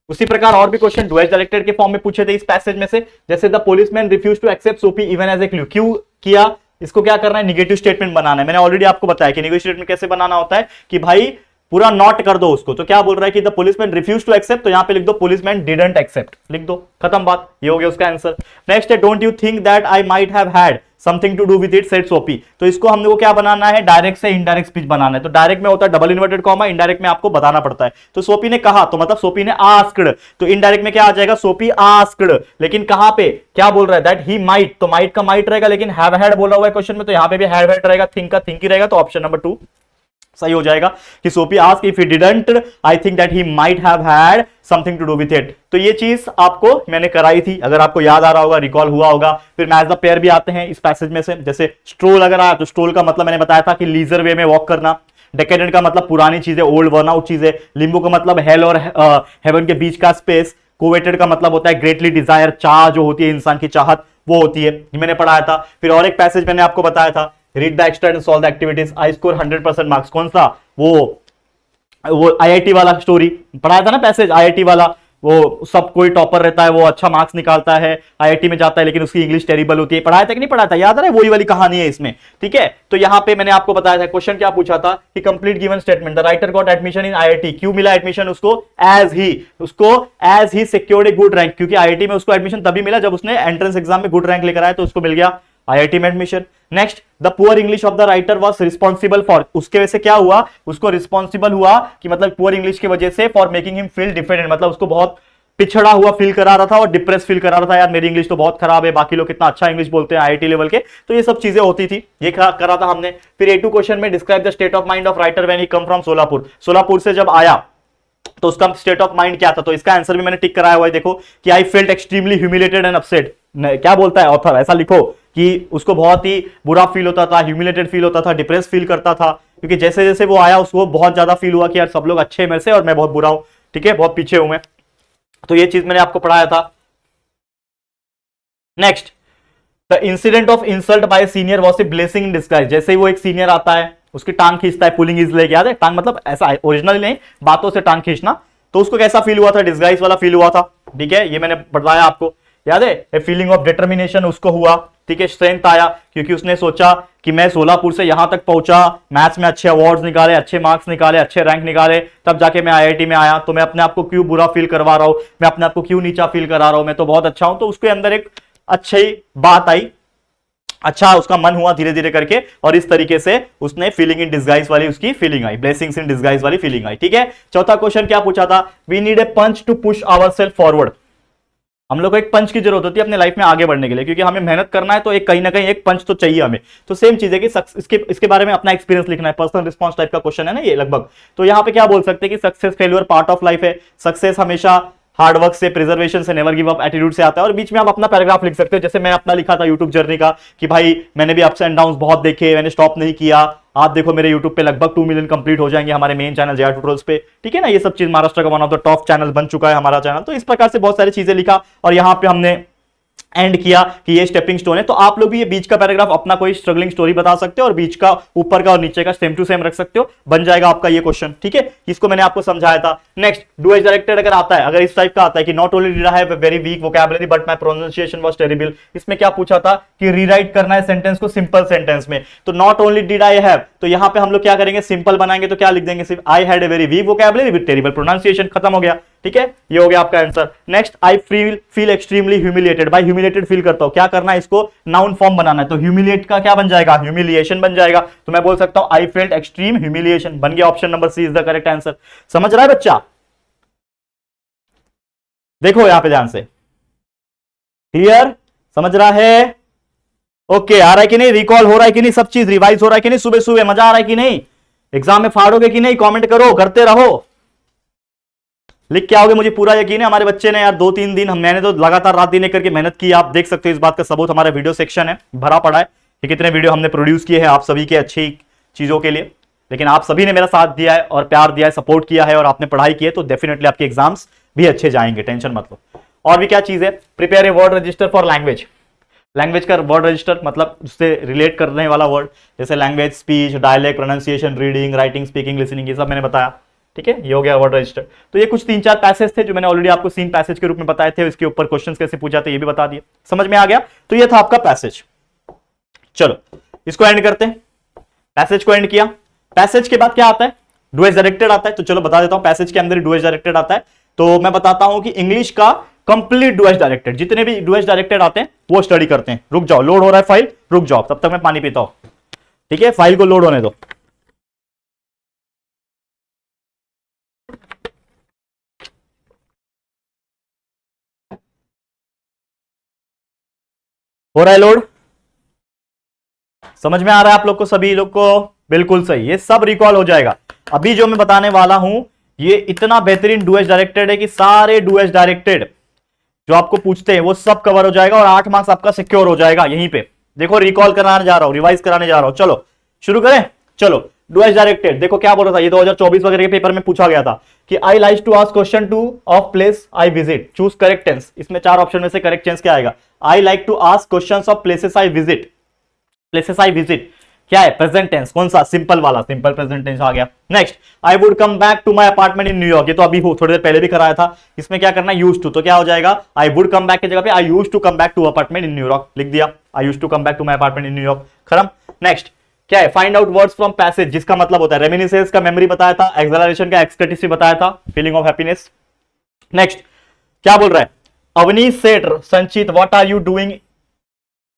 उसी प्रकार और भी क्वेश्चन डुएट डायरेक्टेड के फॉर्म में पूछे थे इस पैसेज में से, जैसे the policeman refuse to accept Sophie even as a clue, क्यों किया, इसको क्या करना है, निगेटिव स्टेटमेंट बनाना है। मैंने ऑलरेडी आपको बताया कि निगेटिव स्टेटमेंट कैसे बनाना होता है कि भाई पूरा नॉट कर दो उसको, तो क्या बोल रहा है कि the policeman refuse to accept, तो यहां पे लिख दो पुलिसमैन डिडंट एक्सेप्ट, लिख दो, खत्म बात, ये हो गया उसका आंसर। नेक्स्ट है, don't you think that I might have had something to do with it said Sophie, तो इसको हमने को क्या बनाना है, डायरेक्ट से इनडायरेक्ट स्पीच बनाना है, तो डायरेक्ट में होता है डबल इन्वर्टेड कॉमा, इनडायरेक्ट में आपको बताना पड़ता है, तो सोफी ने कहा तो मतलब सोफी ने आस्क्ड, तो इनडायरेक्ट में क्या आ जाएगा, सोफी आस्क्ड, लेकिन कहां पे क्या बोल रहा है, दैट ही माइट, तो माइट का माइट रहेगा, लेकिन हैव हैड बोला हुआ है क्वेश्चन में, तो यहां पे भी हैव हैड रहेगा, थिंक का थिंक ही रहेगा, तो ऑप्शन नंबर 2 सही हो जाएगा कि Sophie ask if he didn't I think that he might have had something to do with it. तो ये चीज आपको मैंने कराई थी, अगर आपको याद आ रहा होगा, रिकॉल हुआ होगा। फिर मैच द पेयर भी आते हैं इस पैसेज में से, जैसे स्ट्रोल अगर आया तो स्ट्रोल का मतलब मैंने बताया था कि लीजर वे में वॉक करना, डेकेडेंट का मतलब पुरानी चीजें, ओल्ड वर्न आउट चीजें, लिम्बो का मतलब हेल और हेवन के बीच का स्पेस, कोवेटेड का मतलब होता है ग्रेटली डिजायर, चाह जो होती है इंसान की चाहत वो होती है, ये मैंने पढ़ाया था। फिर और एक पैसेज मैंने आपको बताया था, read the extra and solve the activities, I score 100% marks, कौन सा, वो आईआईटी वाला स्टोरी पढ़ाया था ना पैसेज, आईआईटी वाला, वो सब कोई टॉपर रहता है, वो अच्छा मार्क्स निकालता है, आईआईटी में जाता है लेकिन उसकी इंग्लिश टेरिबल होती है, पढ़ाया था कि नहीं पढ़ाया था, याद आ रहा है, वही वाली कहानी है इसमें, ठीक है। तो यहां पे मैंने आपको बताया था, क्वेश्चन क्या पूछा था कि complete given statement, the writer got admission in IIT, क्यों मिला एडमिशन उसको, as he secured a good rank, क्योंकि आईआईटी में उसको एडमिशन तभी मिला जब उसने एंट्रेंस एग्जाम में गुड रैंक लेकर आया, तो उसको मिल गया आईआईटी में admission. Next, the poor English of the writer was responsible for, उसके वजह से क्या हुआ, उसको रिस्पॉन्सिबल हुआ कि मतलब पुअर इंग्लिश की वजह से for making him feel different, मतलब उसको बहुत पिछड़ा हुआ फील करा रहा था और डिप्रेस फील करा रहा था, यार मेरी इंग्लिश तो बहुत खराब है, बाकी लोग कितना अच्छा इंग्लिश बोलते हैं आईआईटी लेवल के, तो ये सब चीजें होती थी, ये करा था हमने। फिर A2 क्वेश्चन में describe the state of mind of writer when he come from Solapur, Solapur से जब आया तो उसका स्टेट ऑफ माइंड क्या था, तो इसका आंसर भी मैंने टिक कराया हुआ है, देखो कि I felt extremely humiliated and upset, क्या बोलता है ऑथर, ऐसा लिखो कि उसको बहुत ही बुरा फील होता था, ह्यूमिलेटेड फील होता था, डिप्रेस फील करता था, क्योंकि जैसे जैसे वो आया उसको बहुत ज्यादा फील हुआ कि यार सब लोग अच्छे हैं मेरे से और मैं बहुत बुरा हूं, ठीक है, बहुत पीछे हूं मैं, तो ये चीज मैंने आपको पढ़ाया था। Next, the incident of insult bye senior was a blessing in disguise, जैसे ही वो एक सीनियर आता है उसकी टांग खींचता है, पुलिंग इज लेग, याद है, टांग मतलब ऐसा ओरिजिनल नहीं, बातों से टांग खींचना, तो उसको कैसा फील हुआ था, डिस्गाइज वाला फील हुआ था, ठीक है, ये मैंने बताया आपको, याद है, ए फीलिंग ऑफ डिटर्मिनेशन उसको हुआ, ठीक है, स्ट्रेंथ आया, क्योंकि उसने सोचा कि मैं सोलापुर से यहां तक पहुंचा, मैथ्स में अच्छे अवार्ड्स निकाले, अच्छे मार्क्स निकाले, अच्छे रैंक निकाले, तब जाके मैं आईआईटी में आया, तो मैं अपने आप को क्यों बुरा फील करवा रहा हूं, मैं अपने आप को क्यों नीचा फील करा रहा हूं, मैं तो बहुत अच्छा हूं, तो उसके अंदर एक अच्छी बात आई, अच्छा उसका मन हुआ धीरे धीरे करके, और इस तरीके से उसने फीलिंग इन डिस्गाइज वाली उसकी फीलिंग आई, ब्लेसिंग्स इन डिस्गाइज वाली फीलिंग आई, ठीक है। चौथा क्वेश्चन क्या पूछा था, we need a punch to push ourself forward, हम लोग को एक पंच की जरूरत होती है अपने लाइफ में आगे बढ़ने के लिए, क्योंकि हमें मेहनत करना है तो एक कहीं ना कहीं एक पंच तो चाहिए हमें, तो सेम चीज है कि इसके बारे में अपना एक्सपीरियंस लिखना है, पर्सनल रिस्पॉन्स टाइप का क्वेश्चन है ना ये लगभग, तो यहां पे क्या बोल सकते हैं कि success failure part of life है, सक्सेस हमेशा हार्डवर्क से, प्रिजर्वेशन से, नेवर गिव अप एटीट्यूड से आता है, और बीच में आप अपना पैराग्राफ लिख सकते हो, जैसे मैं अपना लिखा था यूट्यूब जर्नी का कि भाई मैंने भी अप्स एंड डाउन्स बहुत देखे, मैंने स्टॉप नहीं किया, आप देखो मेरे यूट्यूब पे लगभग 2 मिलियन कंप्लीट हो जाएंगे हमारे मेन चैनल JR ट्यूटोरियल्स पे, ठीक है ना, ये सब चीज महाराष्ट्र का one of the top channel बन चुका है हमारा चैनल, तो इस प्रकार से बहुत सारी चीजें लिखा, और यहां पे हमने एंड किया कि ये स्टेपिंग स्टोन है, तो आप लोग भी ये बीच का पैराग्राफ अपना कोई स्ट्रगलिंग स्टोरी बता सकते हो और बीच का ऊपर का और नीचे का सेम टू सेम रख सकते हो, बन जाएगा आपका ये क्वेश्चन। ठीक है, इसको मैंने आपको समझाया था। नेक्स्ट, डू एज डायरेक्टेड अगर आता है, अगर इस टाइप का आता है कि not only did I have a very weak vocabulary but my pronunciation was terrible, इसमें क्या पूछा था कि रीराइट करना है सेंटेंस को सिंपल सेंटेंस में, तो not only did I have, तो यहां पे हम लोग क्या करेंगे, सिंपल बनाएंगे, तो क्या लिख देंगे, सिर्फ I had a very weak vocabulary with terrible pronunciation, खत्म हो गया। ठीक है, ये हो गया आपका answer. Next, I feel extremely humiliated, by humiliated feel करता हूं, क्या करना है, इसको नाउन फॉर्म बनाना है, तो ह्यूमिलिएट का क्या बन जाएगा, ह्यूमिलिएशन बन जाएगा, तो मैं बोल सकता हूं आई फेल्ट एक्सट्रीम ह्यूमिलिएशन, बन गया, option number C is the correct answer. समझ रहा है बच्चा, देखो यहां पे ध्यान से, क्लियर, समझ रहा है, ओके, आ रहा है कि नहीं, रिकॉल हो रहा है कि नहीं, सब चीज रिवाइज हो रहा है कि नहीं, सुबह सुबह मजा आ रहा है कि नहीं, एग्जाम में फाड़ोगे कि नहीं, कमेंट करो, करते रहो, लिख के आओगे, मुझे पूरा यकीन है। हमारे बच्चे ने यार 2-3 दिन, मैंने तो लगातार रात दिन करके मेहनत की, आप देख सकते हो, इस बात का सबूत हमारा वीडियो सेक्शन है, भरा पड़ा है कि कितने वीडियो हमने प्रोड्यूस किए हैं आप सभी के अच्छी चीजों के लिए। लेकिन आप सभी ने मेरा साथ दिया है और प्यार दिया है, सपोर्ट किया है और आपने पढ़ाई की है, तो डेफिनेटली आपके एग्जाम्स भी अच्छे जाएंगे, टेंशन मत लो। और भी क्या चीज है, prepare a word register for language, language का वर्ड रजिस्टर मतलब उससे रिलेट करने वाला वर्ड, जैसे language, speech, dialect, pronunciation, reading, writing, speaking, listening, ये सब मैंने बताया। ठीक है, ये हो गया वर्ड रजिस्टर। तो ये कुछ 3-4 पैसेज थे जो मैंने ऑलरेडी आपको सीन पैसेज के रूप में बताए थे, इसके ऊपर क्वेश्चंस कैसे पूछा था ये भी बता दिया, समझ में आ गया। तो ये था आपका पैसेज। चलो इसको एंड करते हैं, पैसेज को एंड किया। पैसेज के बाद क्या आता है, डू एज डायरेक्टेड आता है, तो चलो बता देता हूं, पैसेज के अंदर डू एज डायरेक्टेड आता है। तो मैं बताता हूं कि इंग्लिश का कंप्लीट डू एज डायरेक्टेड, जितने भी डू एज डायरेक्टेड आते हैं वो स्टडी करते हैं। रुक जाओ, लोड हो रहा है फाइल, रुक जाओ, तब तक मैं पानी पीता हूं। ठीक है, फाइल को लोड होने दो। हो रहा है लोड, समझ में आ रहा है आप लोग को, सभी लोग को, बिल्कुल सही, ये सब रिकॉल हो जाएगा। अभी जो मैं बताने वाला हूं ये इतना बेहतरीन डू एज डायरेक्टेड है कि सारे डू एज डायरेक्टेड जो आपको पूछते हैं वो सब कवर हो जाएगा और 8 मार्क्स आपका सिक्योर हो जाएगा यहीं पे। देखो रिकॉल कराने जा रहा हूं, रिवाइज कराने जा रहा हूं, चलो शुरू करें। चलो डू एज डायरेक्टेड, देखो क्या बोल रहा था, ये 2024 वगैरह के पेपर में पूछा गया था कि I like to ask question to of place I visit, choose correct tense. इसमें 4 ऑप्शन में से करेक्ट टेंस क्या आएगा, I like to ask questions of places I visit. Places I visit क्या है, प्रेजेंट टेंस, कौन सा, सिंपल वाला, सिंपल प्रेजेंट टेंस आ गया। Next, I would come back to my apartment in New York, ये तो अभी थोड़ी देर पहले भी कराया था। इसमें क्या करना है, यूज्ड टू, तो क्या हो जाएगा, आई वुड कम बैक की जगह पे I used to come back to apartment in New York लिख दिया, I used to come back to my apartment in New York, खत्म। नेक्स्ट क्या है, find out words from passage, जिसका मतलब होता है रेमिनिसेंस का मेमोरी बताया था, एक्सलरेशन का एक्सटेटिव बताया था, फीलिंग ऑफ हैप्पीनेस। नेक्स्ट क्या बोल रहा है, Avneesh Seth Sanchit what are you doing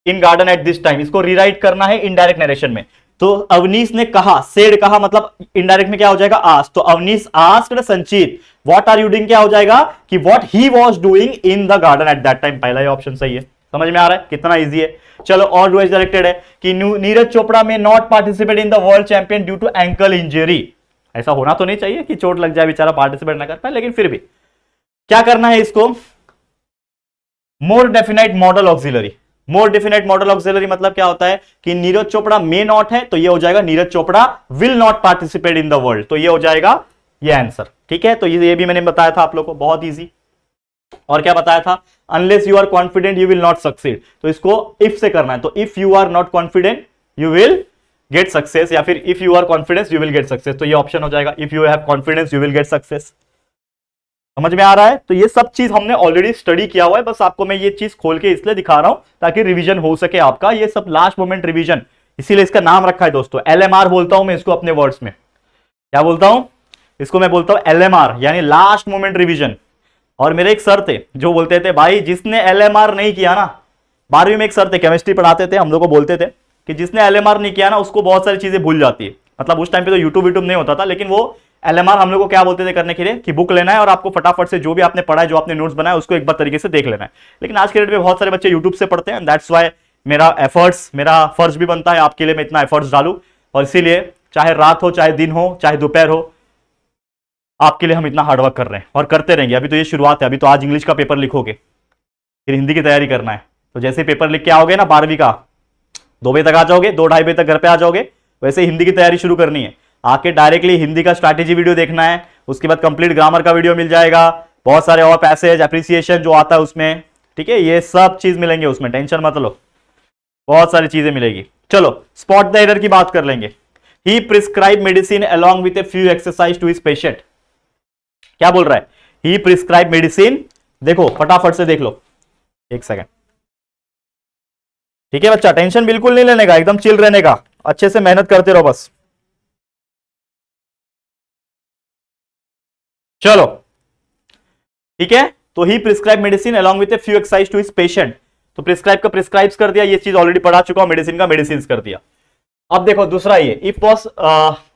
in garden at this time, इसको रीराइट करना है इनडायरेक्ट नरेशन में। तो अवनीश ने कहा, सेड कहा मतलब इनडायरेक्ट में क्या हो जाएगा, आस्क, तो अवनीश आस्क्ड संचित व्हाट आर यू डूइंग, क्या हो जाएगा कि what he was doing in the garden at that time, पहला ही ऑप्शन सही है। समझ में आ रहा है कितना इजी है। चलो और डू एज डायरेक्टेड है कि Neeraj Chopra may not participate in the world champion due to ankle injury, ऐसा होना तो नहीं चाहिए कि चोट लग जाए बेचारा पार्टिसिपेट ना कर पाए, लेकिन फिर भी क्या करना है इसको, more definite modal auxiliary. More definite modal auxiliary मतलब क्या होता है कि नीरज चोपड़ा मे नॉट है, तो ये हो जाएगा Neeraj Chopra will not participate in the world, तो ये हो जाएगा ये आंसर। ठीक है, तो ये भी मैंने बताया था आप लोगों को, बहुत इजी। और क्या बताया था, unless you are confident you will not succeed, तो इसको इफ से करना है, तो if you are not confident you will get success, या फिर if you are confidence you will get success, तो ये ऑप्शन हो जाएगा, if you have confidence you will get success. समझ में आ रहा है, तो ये सब चीज हमने ऑलरेडी स्टडी किया हुआ है, बस आपको मैं ये चीज खोल के इसलिए दिखा रहा हूं ताकि रिवीजन हो सके आपका, ये सब लास्ट मोमेंट रिवीजन, इसीलिए इसका नाम रखा है दोस्तों, LMR बोलता हूं मैं इसको अपने वर्ड्स में, क्या बोलता हूं इसको, मैं बोलता हूं LMR यानी लास्ट मोमेंट रिवीजन। और मेरे एक सर थे जो बोलते थे, भाई जिसने LMR नहीं किया ना, 12वीं में एक सर थे केमिस्ट्री पढ़ाते थे, हम लोग को बोलते थे कि जिसने LMR नहीं किया ना उसको बहुत सारी चीजें भूल जाती है। मतलब उस टाइम पे तो यूट्यूब नहीं होता था, लेकिन वो LMR हम लोग को क्या बोलते थे करने के लिए कि बुक लेना है और आपको फटाफट से जो भी आपने पढ़ा है, जो आपने नोट्स बनाया उसको एक बार तरीके से देख लेना है। लेकिन आज के डेट में बहुत सारे बच्चे यूट्यूब से पढ़ते हैं, दैट्स वाई मेरा फर्ज भी बनता है आपके लिए मैं इतना एफर्ट्स डालूं, और इसीलिए चाहे रात हो, चाहे दिन हो, चाहे दोपहर हो, आपके लिए हम इतना हार्डवर्क कर रहे हैं और करते रहेंगे। अभी तो ये शुरुआत है, अभी तो आज इंग्लिश का पेपर लिखोगे, फिर हिंदी की तैयारी करना है, तो जैसे पेपर लिख के आओगे ना 12वीं का, 2 बजे तक आ जाओगे, 2-2:30 बजे तक घर पे आ जाओगे, वैसे हिंदी की तैयारी शुरू करनी है। आके डायरेक्टली हिंदी का स्ट्रैटेजी वीडियो देखना है, उसके बाद कंप्लीट ग्रामर का वीडियो मिल जाएगा, बहुत सारे और पैसेज एप्रिसिएशन जो आता है उसमें, ठीक है, ये सब चीज मिलेंगे उसमें, टेंशन मत लो, बहुत सारी चीजें मिलेगी। चलो स्पॉट द एरर की बात कर लेंगे। He prescribe medicine along with a few exercise to his patient. क्या बोल रहा है? ही प्रिस्क्राइब मेडिसिन, देखो फटाफट से देख लो, एक सेकेंड। ठीक है बच्चा, टेंशन बिल्कुल नहीं लेने का, एकदम चिल रहने का, अच्छे से मेहनत करते रहो बस। चलो ठीक है, तो he prescribe medicine along with a few exercise to his patient. तो प्रिस्क्राइब का प्रिस्क्राइब्स कर दिया, ये चीज ऑलरेडी पढ़ा चुका हूं, मेडिसिन का मेडिसिन कर दिया। अब देखो दूसरा ये, if was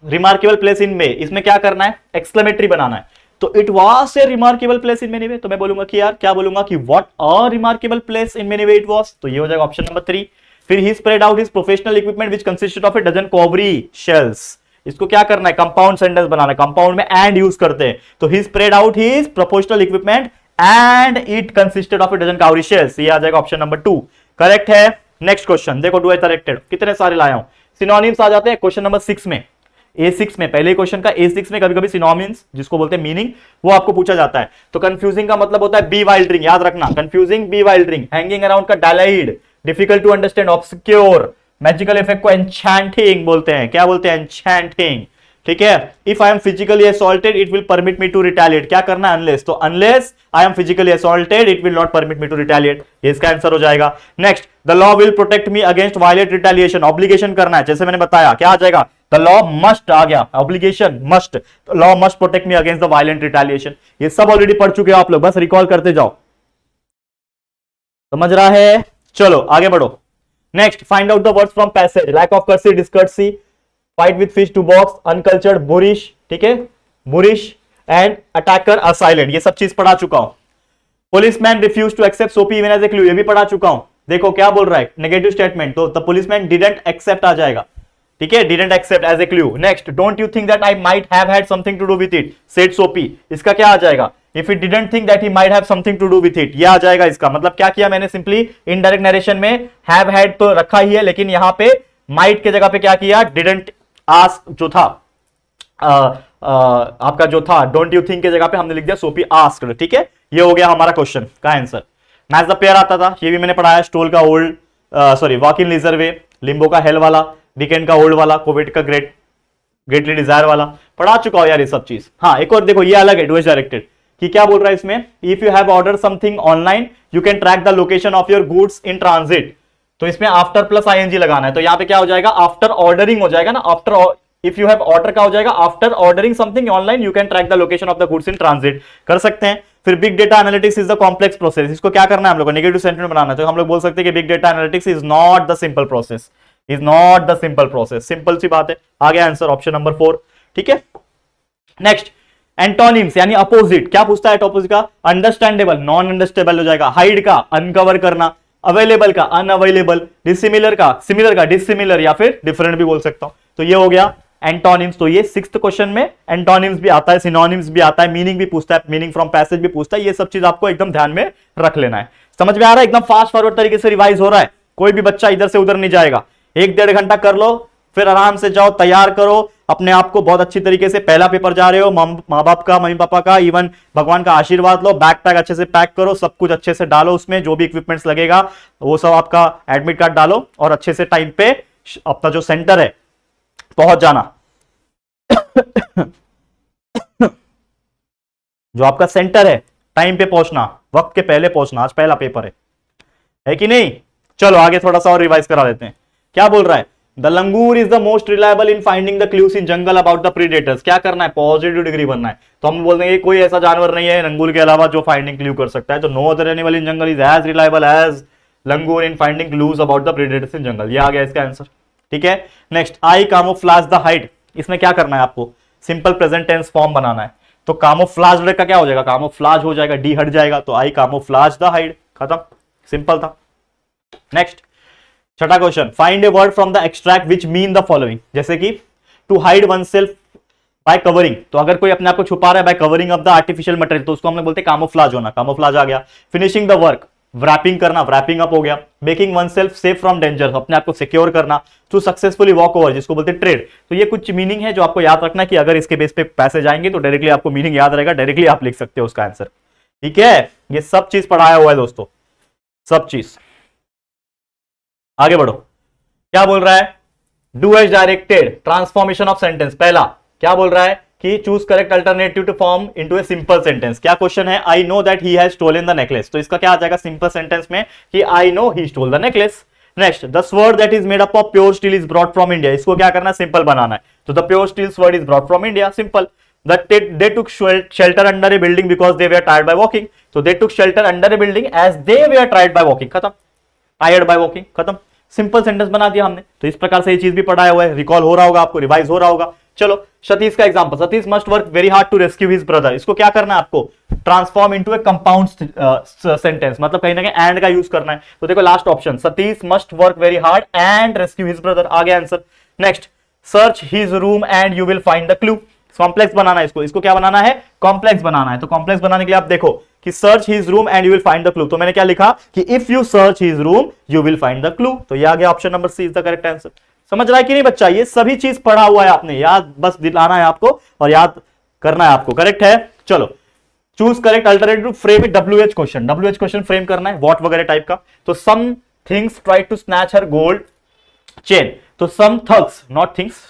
remarkable place in may, इसमें क्या करना है? एक्सक्लेमेटरी बनाना है। तो it was a remarkable place in many way, तो मैं बोलूंगा कि यार क्या बोलूंगा कि what a remarkable place in many way it was, तो ये हो जाएगा ऑप्शन नंबर 3। फिर he spread out his professional equipment which consisted of a dozen cowrie shells. इसको क्या करना है? कंपाउंड सेंटेंस बनाना है, कंपाउंड में एंड यूज करते हैं। तो he spread out his professional equipment and it consisted of a dozen cowrie shells, ये आ जाएगा ऑप्शन नंबर 2, करेक्ट है। नेक्स्ट क्वेश्चन देखो, डू आई करेक्टेड, कितने सारे लाया हूं, सिनोनिम्स आ जाते हैं क्वेश्चन नंबर 6 में, A6 में, पहले क्वेश्चन का A6 में कभी कभी सिनोनिम्स जिसको बोलते हैं मीनिंग, वो आपको पूछा जाता है। तो कंफ्यूजिंग का मतलब होता है बी वाइल्डरिंग, याद रखना, confusing bewildering, hanging around का dallied, difficult to understand obscure, magical effect को एन्चैंटिंग बोलते हैं, क्या बोलते हैं? एन्चैंटिंग, ठीक है। If I am physically assaulted it will permit me to retaliate, क्या करना है? अनलेस, तो unless I am physically assaulted it will not permit me to retaliate, ये इसका आंसर हो जाएगा। Next, the law will protect me against violent retaliation, obligation करना है, जैसे मैंने बताया, क्या आ जाएगा? द लॉ मस्ट आ गया, obligation must, law must protect me against the violent retaliation, ये सब ऑलरेडी पढ़ चुके हो आप लोग, बस रिकॉल करते जाओ, समझ रहा है? चलो आगे बढ़ो। Next, find out the words from passage, lack of courtesy, discourtesy, fight with fish to box, uncultured, boorish, ठीक है, boorish and attacker are silent, ये सब चीज पढ़ा चुका हूं। Policeman refuse to accept Soapy even as a clue, ये भी पढ़ा चुका हूं। देखो क्या बोल रहा है, नेगेटिव स्टेटमेंट, तो द पुलिसमैन डिडंट एक्सेप्ट आ जाएगा, ठीक है, didn't accept as a clue. Next, don't you think that I might have had something to do with it, said Sophie, इसका क्या आ जाएगा? If it didn't think that he might have something to do with it, ये आ जाएगा इसका मतलब। क्या किया मैंने? सिंपली इनडायरेक्ट नरेशन में हैव हैड तो रखा ही है, लेकिन यहां पे माइट के जगह पे क्या किया? डिडंट आस्क जो था, आपका जो था डोंट यू थिंक के जगह पे हमने लिख दिया सोपी आस्क्ड, ठीक है। ये हो गया हमारा क्वेश्चन का आंसर। मैच द पेयर आता था, ये भी मैंने पढ़ाया, स्टोल का old, sorry walk in leisure way, limbo का हेल वाला, वीकेंड का ओल्ड वाला, कोविड का ग्रेटली डिजायर वाला, पढ़ा चुका हो यार ये सब चीज। हाँ एक और देखो, ये अलग है, डूएस डायरेक्टेड कि क्या बोल रहा है इसमें, if you have order something online you can track the location of your goods in transit, तो इसमें आफ्टर प्लस आईएनजी लगाना है, तो यहां पे क्या हो जाएगा? आफ्टर ऑर्डरिंग हो जाएगा ना, after, if you have order का हो जाएगा after ordering something online you can track the location of the goods in transit, कर सकते हैं। फिर big data analytics is the complex process, इसको क्या करना है हम लोग को? नेगेटिव सेंटेंस बनाना है, तो हम लोग बोल सकते हैं कि big data analytics is not the simple process, is not the simple process, simple सी बात है। आ गया आंसर ऑप्शन नंबर 4, ठीक है। नेक्स्ट, एंटोनिम्स यानी अपोजिट, क्या पूछता है अपोजिट का? अंडरस्टैंडेबल, नॉन अंडरस्टैंडेबल हो जाएगा, हाइड का अनकवर करना, अवेलेबल का अनअवेलेबल, डिसिमिलर का डिसिमिलर, या फिर डिफरेंट भी बोल सकता हूं, तो ये हो गया एंटोनिम्स। तो ये 6th क्वेश्चन में एंटोनिम्स भी आता है, सिनोनिम्स भी आता है, मीनिंग भी पूछता है, मीनिंग फ्रॉम पैसेज भी पूछता है, ये सब चीज आपको एकदम ध्यान में रख लेना है। समझ में आ रहा है? एकदम फास्ट फॉरवर्ड तरीके से रिवाइज हो रहा है, कोई भी बच्चा इधर से उधर नहीं जाएगा। 1-1.5 घंटा कर लो, फिर आराम से जाओ, तैयार करो अपने आप को बहुत अच्छी तरीके से, पहला पेपर जा रहे हो, माँ बाप का, मम्मी पापा का, इवन भगवान का आशीर्वाद लो, बैग पैक अच्छे से पैक करो, सब कुछ अच्छे से डालो उसमें, जो भी इक्विपमेंट्स लगेगा वो सब आपका एडमिट कार्ड डालो, और अच्छे से टाइम पे अपना जो सेंटर है पहुंच जाना। जो आपका सेंटर है टाइम पे पहुंचना, वक्त के पहले पहुंचना, आज पहला पेपर है कि नहीं? चलो आगे थोड़ा सा और रिवाइज करा देते हैं। क्या बोल रहा है? The langur is the most reliable in finding the clues in jungle about the predators, क्या करना है? पॉजिटिव डिग्री बनना है, तो हम बोल देंगे कोई ऐसा जानवर नहीं है लंगूर के अलावा जो फाइंडिंग क्लू कर सकता है, तो no other animal in jungle is as reliable as langur in finding clues about the predators in jungle, ये आ गया इसका आंसर, ठीक है। Next, I camouflage the hide, इसमें क्या करना है आपको? सिंपल प्रेजेंट टेंस फॉर्म बनाना है, तो कामोफ्लाज का क्या हो जाएगा? कामोफ्लाज हो जाएगा, डी हट जाएगा, तो आई कामोफ्लाज द हाइड, खत्म, सिंपल था। नेक्स्ट, छठा question, find a word from the extract which mean the following, जैसे कि to hide oneself by covering, तो अगर कोई अपने आप को छुपा रहा है by covering of the artificial material, तो उसको हम लोग बोलते हैं कामोफ्लाज होना, कामोफ्लाज आ गया। फिनिशिंग द वर्क, वैपिंग करना, वैपिंग अप हो गया। Making one self safe from danger, अपने आप को सिक्योर करना। टू सक्सेसफुली वॉक ओवर, जिसको बोलते हैं ट्रेड, तो ये कुछ मीनिंग है जो आपको याद रखना कि अगर इसके बेस पे पैसे जाएंगे तो डायरेक्टली आपको मीनिंग याद रहेगा, डायरेक्टली आप लिख सकते हो उसका आंसर, ठीक है। ये सब चीज पढ़ाया हुआ है दोस्तों, सब चीज। आगे बढ़ो, क्या बोल रहा है? Do as directed, transformation of sentence. पहला क्या बोल रहा है कि choose correct alternative to form into a simple sentence. क्या क्वेश्चन है? I know that he has stolen the necklace. तो इसका क्या आ जाएगा सिंपल सेंटेंस में कि I know he stole the necklace. Next, the sword that is made up of pure steel is brought from India. इसको क्या करना है? सिंपल बनाना है। तो the pure steel sword is brought from India, simple. They took shelter under a building because they were tired by walking. So they took shelter under a building as they were tired by walking. खत्म, tired by walking, खत्म। Simple sentence बना दिया हमने। तो इस प्रकार से ये चीज भी पढ़ाया हुआ है, रिकॉल हो रहा होगा आपको, रिवाइज हो रहा होगा। चलो, सतीश का example, Satish must work very hard to rescue his brother. इसको क्या करना है आपको? Transform into a compound sentence, मतलब कहीं ना कहीं एंड का यूज करना है। तो देखो last option, Satish must work very hard and rescue his brother, आ गया answer. Next, search his room and you will find the clue. Complex बनाना है इसको क्या बनाना है? कॉम्प्लेक्स बनाना है। तो कॉम्प्लेक्स बनाने के लिए आप देखो कि search his room and you will find the clue. तो मैंने क्या लिखा कि if you search his room you will find the clue. तो ये आ गया option number C is the correct answer. समझ रहा है कि नहीं बच्चा? ये सभी चीज पढ़ा हुआ है आपने, याद बस दिलाना है आपको और याद करना है आपको। करेक्ट है? चलो, choose correct alternative frame it WH question. WH question frame करना है व्हाट वगैरह टाइप का। तो some things try to snatch her gold chain. तो सम थग्स, नॉट थिंग्स,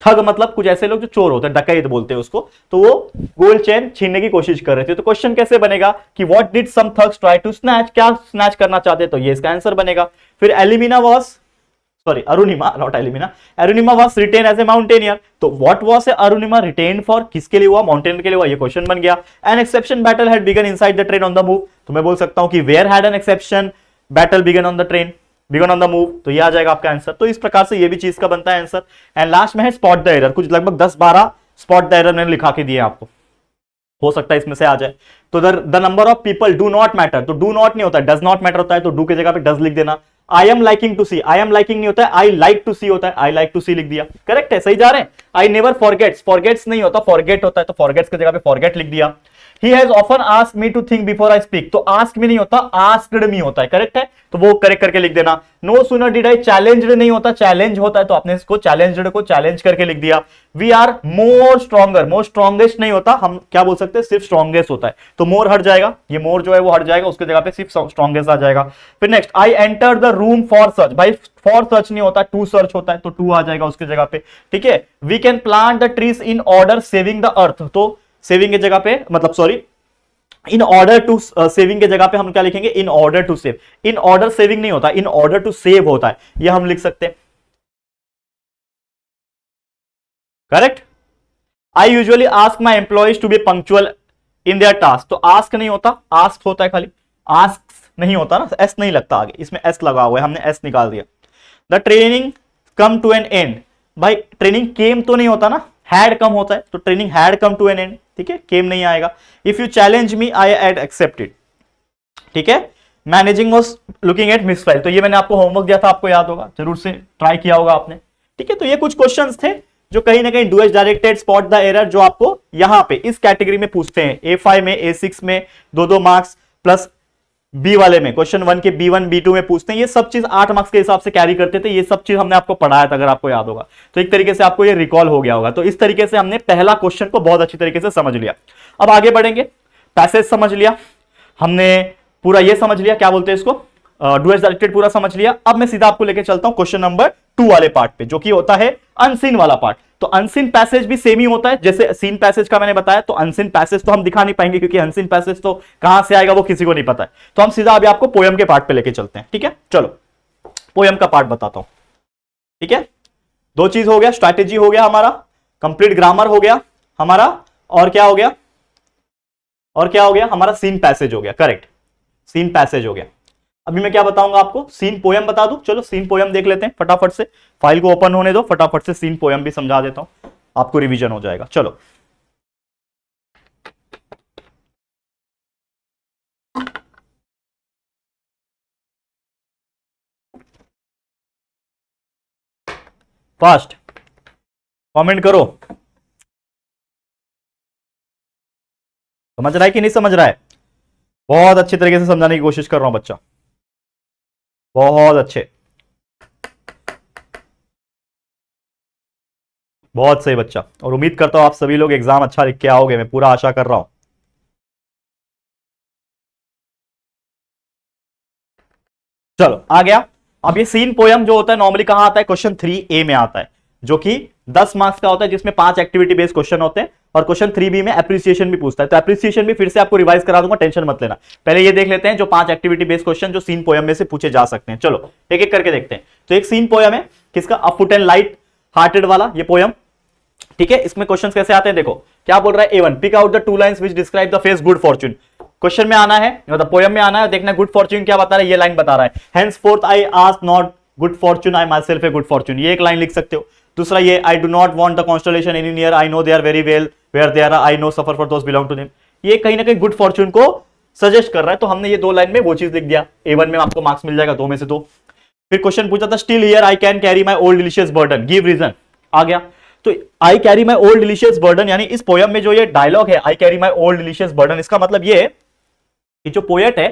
ठग मतलब कुछ ऐसे लोग जो चोर होते हैं, डकैत बोलते हैं उसको। तो वो गोल्ड चेन छीनने की कोशिश कर रहे थे। तो क्वेश्चन कैसे बनेगा कि what did some thugs try to snatch, क्या स्नैच करना चाहते? तो ये इसका आंसर बनेगा। फिर एलिमिना वाज, सॉरी अरुणिमा, नॉट एलिमिना, Arunima was written as a mountaineer. तो what was Arunima written for, किसके लिए हुआ? माउंटेनियर के लिए हुआ। ये क्वेश्चन बन गया। An exception battle had begun inside the train on the move. तो मैं बोल सकता हूं कि where had an exception battle begun on the train, begun on the move. तो ये आ जाएगा आपका आंसर। तो इस प्रकार से ये भी चीज का बनता है आंसर। एंड लास्ट में है स्पॉट द एरर। कुछ लगभग 10-12 स्पॉट द एरर मैंने लिखा के दिए आपको, हो सकता है इसमें से आ जाए। तो the number of people do not matter. तो डू नॉट नहीं होता है, डज नॉट मैटर होता है। तो डू की जगह पे डज लिख देना। I am liking to see, I am liking नहीं होता है, आई लाइक टू सी होता है, आई लाइक टू सी लिख दिया। करेक्ट है, सही जा रहे हैं। आई नेवर फॉरगेट्स, फॉरगेट्स नहीं होता, फॉरगेट होता है। तो फॉरगेट्स की जगह पे फॉरगेट लिख दिया। He has often asked me to think before I speak। तो ask me नहीं होता, asked me होता है। करेक्ट है, तो वो करेक्ट करके लिख देना। No sooner did I challenged नहीं होता, challenge होता है। तो आपने इसको challenged को challenge करके लिख दिया। We are more stronger, more strongest नहीं होता, हम क्या बोल सकते हैं? सिर्फ strongest होता है। तो more हट जाएगा, ये more जो है वो हट जाएगा, उसके जगह पे सिर्फ strongest आ जाएगा। फिर next, I entered the room for search। भाई for search नहीं होता, to search होता है। तो to आ जाएगा उसकी जगह पे। ठीक है, we can plant the trees in order saving the earth। तो सेविंग की जगह पे, मतलब sorry, in order to saving की जगह पे हम क्या लिखेंगे? In order to save. In order saving नहीं होता, इन ऑर्डर टू सेव होता है, ये हम लिख सकते हैं। Correct. I usually ask my employees to be punctual in their task. तो आस्क नहीं होता, आस्क होता है खाली, आस्क नहीं होता ना, एस नहीं लगता आगे, इसमें एस लगा हुआ है, हमने एस निकाल दिया। The training come to an end. भाई ट्रेनिंग केम तो नहीं होता ना, हैड कम होता है। तो training had come to an end, ठीक है, केम नहीं आएगा। If you challenge me I had accepted. ठीक है, managing was looking at miss file. तो ये मैंने आपको होमवर्क दिया था, आपको याद होगा, जरूर से ट्राई किया होगा आपने। ठीक है, तो ये कुछ क्वेश्चंस थे जो कहीं ना कहीं do as directed, spot the error, जो आपको यहां पे इस कैटेगरी में पूछते हैं। A5 में, A6 में 2-2 मार्क्स प्लस बी वाले में क्वेश्चन 1 के B1 B2 में पूछते हैं। ये सब चीज 8 मार्क्स के हिसाब से कैरी करते थे। ये सब चीज हमने आपको पढ़ाया था, अगर आपको याद होगा तो एक तरीके से आपको ये रिकॉल हो गया होगा। तो इस तरीके से हमने पहला क्वेश्चन को बहुत अच्छी तरीके से समझ लिया। अब आगे बढ़ेंगे। पैसेज समझ लिया हमने, पूरा ये समझ लिया, क्या बोलते हैं इसको, डू एज डायरेक्टेड पूरा समझ लिया। अब मैं सीधा आपको लेके चलता हूं क्वेश्चन नंबर 2 वाले पार्ट पे, जो कि होता है अनसीन वाला पार्ट। तो अनसीन पैसेज भी सेम ही होता है जैसे सीन पैसेज का मैंने बताया। तो अनसीन पैसेज तो हम दिखा नहीं पाएंगे, क्योंकि अनसीन पैसेज तो कहां से आएगा वो किसी को नहीं पता है। तो हम सीधा अभी आपको पोयम के पार्ट पे लेके चलते हैं। ठीक है, चलो पोयम का पार्ट बताता हूं। ठीक है, 2 चीज हो गया, स्ट्रैटेजी हो गया हमारा, कंप्लीट ग्रामर हो गया हमारा, और क्या हो गया, और क्या हो गया हमारा, सीन पैसेज हो गया। करेक्ट, सीन पैसेज हो गया। अभी मैं क्या बताऊंगा आपको, सीन पोयम बता दूं। चलो सीन पोयम देख लेते हैं फटाफट से, फाइल को ओपन होने दो, फटाफट से सीन पोयम भी समझा देता हूं, आपको रिवीजन हो जाएगा। चलो फास्ट कमेंट करो, समझ रहा है कि नहीं समझ रहा है? बहुत अच्छी तरीके से समझाने की कोशिश कर रहा हूं बच्चा, बहुत अच्छे, बहुत सही बच्चा। और उम्मीद करता हूं आप सभी लोग एग्जाम अच्छा लिख के आओगे, मैं पूरा आशा कर रहा हूं। चलो आ गया। अब ये सीन पोयम जो होता है नॉर्मली कहां आता है, क्वेश्चन 3A में आता है, जो कि 10 मार्क्स का होता है, जिसमें 5 एक्टिविटी बेस्ड क्वेश्चन होते हैं, और क्वेश्चन 3B में एप्रिसिएशन भी पूछता है। तो एप्रिसिएशन भी फिर से आपको रिवाइज करा दूंगा, टेंशन मत लेना। पहले ये देख लेते हैं जो 5 एक्टिविटी बेस्ड क्वेश्चन जो सीन पोयम में से पूछे जा सकते हैं। चलो एक एक करके देखते हैं। तो एक सीन पोयम है किसका, a foot and light hearted वाला ये पोयम, ठीक है। इसमें क्वेश्चन कैसे आते हैं देखो, क्या बोल रहा है, A1 pick out the 2 lines which describe the face good fortune. Question में आना है, मतलब पोयम में आना है, देखना गुड फॉर्च्यून क्या बता रहा है, ये लाइन बता रहा है, henceforth I ask not good fortune I myself a good fortune, ये एक लाइन लिख सकते हो। दूसरा ये, I do not want the constellation any near, I know they are very well where they are, I know suffer for those belong to them. ये कहीं ना कहीं गुड फॉर्च्यून को सजेस्ट कर रहा है, तो हमने ये 2 लाइन में वो चीज लिख दिया। A1 में आपको मार्क्स मिल जाएगा 2 में से 2। फिर क्वेश्चन पूछा था, still here I can carry my old delicious burden, give reason, आ गया। तो I carry my old delicious burden, यानी इस पोयम में जो ये डायलॉग है, I carry my old delicious burden, इसका मतलब ये है कि जो पोएट है,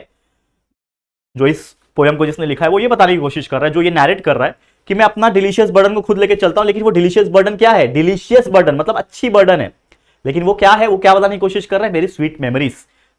जो इस पोयम को जिसने लिखा है, वो ये बताने की कोशिश कर रहा है, जो ये नैरेट कर रहा है कि मैं अपना डिलीशियस बर्डन को खुद लेके चलता हूं, लेकिन वो डिलीशियस बर्डन क्या है, डिलीशियस बर्डन मतलब अच्छी बर्डन है, लेकिन वो क्या है, वो क्या बताने की कोशिश कर रहा है, मेरी स्वीट मेमोरीज,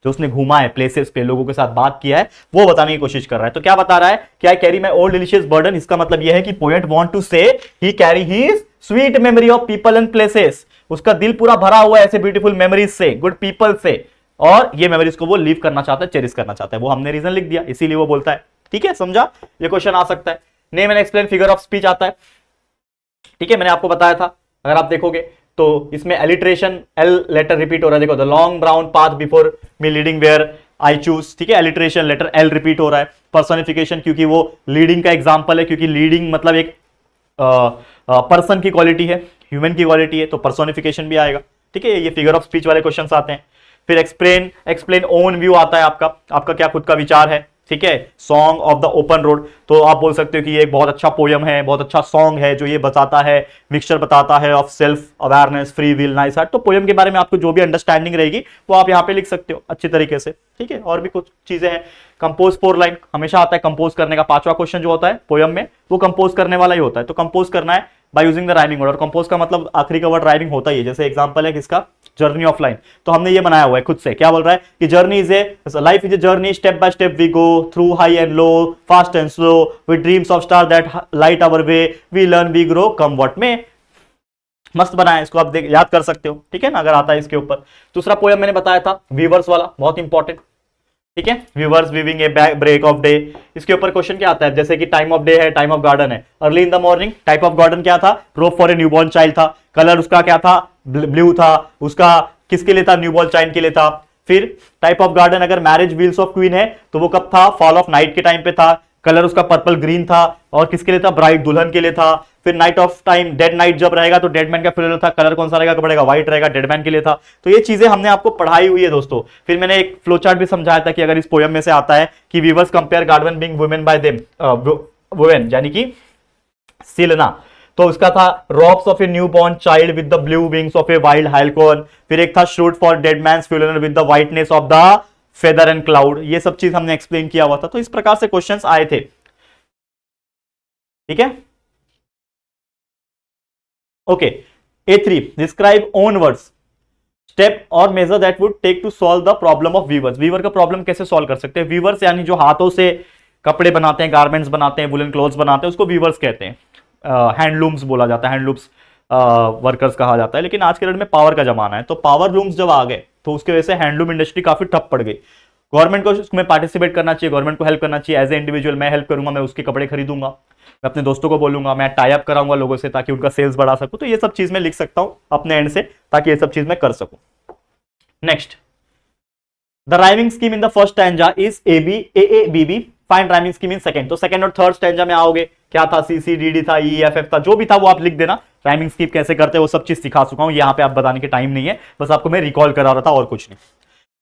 जो उसने घूमा है प्लेसेस पे, लोगों के साथ बात किया है, वो बताने की कोशिश कर रहा है। तो क्या बता रहा है कि I carry my old delicious burden, इसका मतलब यह है कि poet want to say he carry his sweet memory of people and places, उसका दिल पूरा भरा हुआ है ऐसे ब्यूटीफुल मेमोरीज से, गुड पीपल से, और ये मेमोरीज को वो लीव करना चाहता है, चेरिश करना चाहता है, वो हमने रीजन लिख दिया, इसीलिए वो बोलता है। ठीक है, समझा। ये क्वेश्चन आ सकता है। Name and explain figure of speech आता है, ठीक है, मैंने आपको बताया था, अगर आप देखोगे तो इसमें एलिट्रेशन, एल लेटर रिपीट हो रहा है, देखो the long brown path before me leading where I choose, ठीक है, एलिट्रेशन लेटर एल रिपीट हो रहा है। पर्सोनिफिकेशन, क्योंकि वो लीडिंग का एग्जांपल है, क्योंकि लीडिंग मतलब एक पर्सन की क्वालिटी है, ह्यूमन की क्वालिटी है, तो पर्सोनिफिकेशन भी आएगा। ठीक है, ये फिगर ऑफ स्पीच वाले क्वेश्चंस आते हैं। फिर एक्सप्लेन ओन व्यू आता है, आपका क्या खुद का विचार है। ठीक है, song of the open road, तो आप बोल सकते हो कि ये एक बहुत अच्छा पोयम है, बहुत अच्छा सॉन्ग है, जो ये बताता है, मिक्सचर बताता है of self awareness, free will, nice heart. तो पोयम के बारे में आपको जो भी अंडरस्टैंडिंग रहेगी वो आप यहाँ पे लिख सकते हो अच्छी तरीके से। ठीक है, और भी कुछ चीजें हैं। कंपोज 4 लाइन हमेशा आता है कंपोज करने का, 5वां क्वेश्चन जो होता है पोयम में वो कंपोज करने वाला ही होता है। तो कंपोज करना है by using the rhyming word, और कंपोज का मतलब आखिरी का वर्ड राइमिंग होता ही है। जैसे एग्जांपल है किसका, जर्नी ऑफ लाइन, तो हमने ये बनाया हुआ है खुद से। क्या बोल रहा है कि journey is a life is a journey, step by step we go through high and low, fast and slow, with dreams of star that light our way, we learn we grow come what may. मस्त बनाया, इसको आप याद कर सकते हो। ठीक है ना, अगर आता है इसके ऊपर। दूसरा पोयम मैंने बताया था वीवर्स वाला, बहुत इंपॉर्टेंट। ठीक है, viewers weaving a break of day, इसके ऊपर क्वेश्चन क्या आता है, जैसे कि टाइम ऑफ डे है, टाइम ऑफ गार्डन है। Early in the morning, type of garden क्या था, rope for a newborn child था, कलर उसका क्या था, ब्लू था, उसका किसके लिए था, न्यूबॉर्न चाइल्ड के लिए था। फिर टाइप ऑफ गार्डन अगर मैरिज व्हील्स ऑफ क्वीन है तो वो कब था, फॉल ऑफ नाइट के टाइम पे था, कलर उसका पर्पल ग्रीन था, और किसके लिए था, ब्राइड दुल्हन के लिए था। फिर night of time, dead night जब रहेगा तो डेड मैन का फ्यूनरल था, कलर कौन सा रहेगा, पड़ेगा व्हाइट रहेगा, डेड मैन के लिए था। तो ये चीजें हमने आपको पढ़ाई हुई है दोस्तों। फिर मैंने एक फ्लो चार्ट भी समझाया था कि अगर इस पोयम में से आता है कि weavers compare garden being women by them, women यानी कि सिलना, तो उसका था robes of a new born child with the blue wings of a wild halcyon. फिर एक था shroud for dead man's funeral with the whiteness of the feather and cloud. ये सब चीज हमने एक्सप्लेन किया हुआ था। तो इस प्रकार से क्वेश्चंस आए थे। ठीक है, okay. A3 describe own words, step और measure that would take to solve the problem of weavers. Weaver का प्रॉब्लम कैसे सॉल्व कर सकते हैं, वीवर्स यानी जो हाथों से कपड़े बनाते हैं, गारमेंट्स बनाते हैं, वुलन क्लोथ्स बनाते हैं, उसको वीवर्स कहते हैं। हैंडलूम्स बोला जाता है, हैंडलूम्स वर्कर्स कहा जाता है। लेकिन आज के डेट में पावर का जमाना है, तो पावर लूम्स जब आ गए तो उसकी वजह से हैंडलूम इंडस्ट्री काफी ठप पड़ गई। गवर्नमेंट को उसमें पार्टिसिपेट करना चाहिए, गवर्नमेंट को हेल्प करना चाहिए। एज ए इंडिविजुअल मैं हेल्प करूंगा, मैं उसके कपड़े खरीदूंगा, मैं अपने दोस्तों को बोलूंगा, मैं टाई अप कराऊंगा लोगों से ताकि उनका सेल्स बढ़ा सकूं। तो ये सब चीज मैं लिख सकता हूं अपने एंड से, ताकि ये सब चीज मैं कर सकूं। Next, the rhyming scheme in the first stanza is AABB, find rhyming scheme in second. तो सेकंड और थर्ड स्टैंजा में आओगे, क्या था, CCDD था, EFF था, जो भी था वो आप लिख देना। राइमिंग स्कीम कैसे करते हैं वो सब चीज सिखा चुका हूं, यहाँ पे आप बताने के टाइम नहीं है, बस आपको मैं रिकॉल करा रहा था और कुछ नहीं।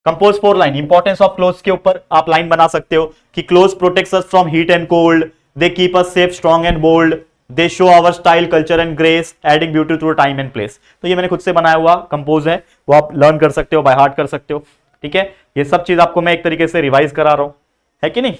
Compose 4 line, importance of clothes के ऊपर आप लाइन बना सकते हो कि clothes protects us from heat and cold, they keep us safe, strong and bold, they show our style, culture and grace, adding beauty to time and place. तो ये मैंने खुद से बनाया हुआ कंपोज है, वो आप लर्न कर सकते हो, बाय हार्ट कर सकते हो। ठीक है, ये सब चीज आपको मैं एक तरीके से रिवाइज करा रहा हूं, है कि नहीं।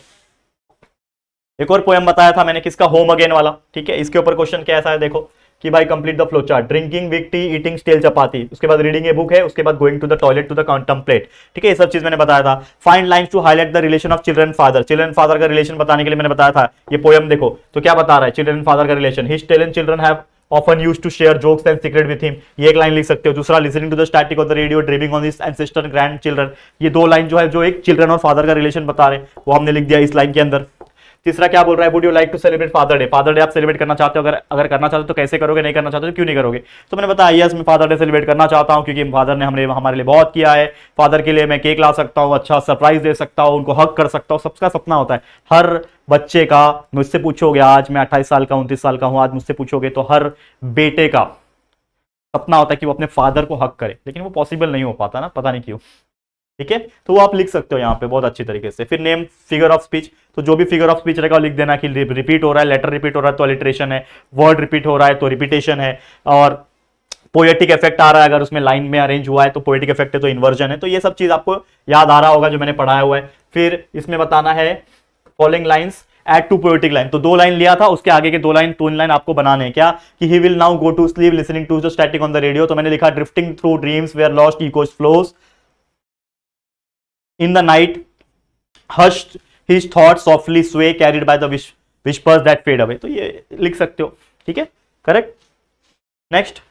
एक और पोयम बताया था मैंने किसका, होम अगेन वाला। ठीक है, इसके ऊपर क्वेश्चन कैसा है देखो, कि भाई complete the flow chart, drinking big tea, eating stale chapati, उसके बाद रीडिंग ए बुक है, उसके बाद going to the toilet to the contemplate. ठीक है, ये सब चीज मैंने बताया था। Find lines to highlight the relation of children father, children father का रिलेशन बताने के लिए मैंने बताया था। ये पोयम देखो तो क्या बता रहा है, चिल्ड्रन फादर का relation, his talon children have often used to share jokes and secret with him, ये एक लाइन लिख सकते हो। दूसरा, listening to the static of the radio, dreaming on his ancestor grandchildren, ये दो लाइन जो है जो एक चिल्ड्रन और फादर का रिलेशन बता रहे हैं वो हमने लिख दिया इस लाइन के अंदर। तीसरा क्या बोल रहा है, would you like to celebrate father day, father day आप सेलिब्रेट करना चाहते हो, अगर करना चाहते हो तो कैसे करोगे, नहीं करना चाहते हो तो क्यों नहीं करोगे। तो मैंने बताया यस मैं फादर डे सेलिब्रेट करना चाहता हूं क्योंकि फादर ने हमारे लिए बहुत किया है। फादर के लिए मैं केक ला सकता हूं, अच्छा सरप्राइज दे सकता हूं, उनको हक कर सकता हूं, सबका सपना होता है। हर बच्चे का, मुझसे पूछोगे, आज मैं 28 साल का 29 साल का हूं, आज मुझसे पूछोगे तो हर बेटे का सपना होता है कि वो अपने फादर को हक करे, लेकिन वो पॉसिबल नहीं हो पाता ना, पता नहीं क्यों। ठीक है, तो वो आप लिख सकते हो यहाँ पे बहुत अच्छी तरीके से। फिर नेम फिगर ऑफ स्पीच, तो जो भी फिगर ऑफ स्पीच रहेगा लिख देना कि रिपीट हो रहा है, लेटर रिपीट हो रहा है तो अलिटरेशन है, वर्ड रिपीट हो रहा है तो रिपीटेशन है, और पोएटिक इफेक्ट आ रहा है अगर उसमें लाइन में अरेंज हुआ है तो पोएटिक इफेक्ट है तो इन्वर्जन है। तो ये सब चीज आपको याद आ रहा होगा जो मैंने पढ़ाया हुआ है। फिर इसमें बताना है following lines add to poetic line, तो दो लाइन लिया था, उसके आगे के दो लाइन तीन लाइन आपको बनाने हैं। क्या कि he will now go to sleep listening to the static on the radio, तो मैंने लिखा drifting through dreams where lost echoes flows in the night, hushed his thoughts softly sway carried by the whispers that fade away, तो ये लिख सकते हो। ठीक है, करेक्ट। नेक्स्ट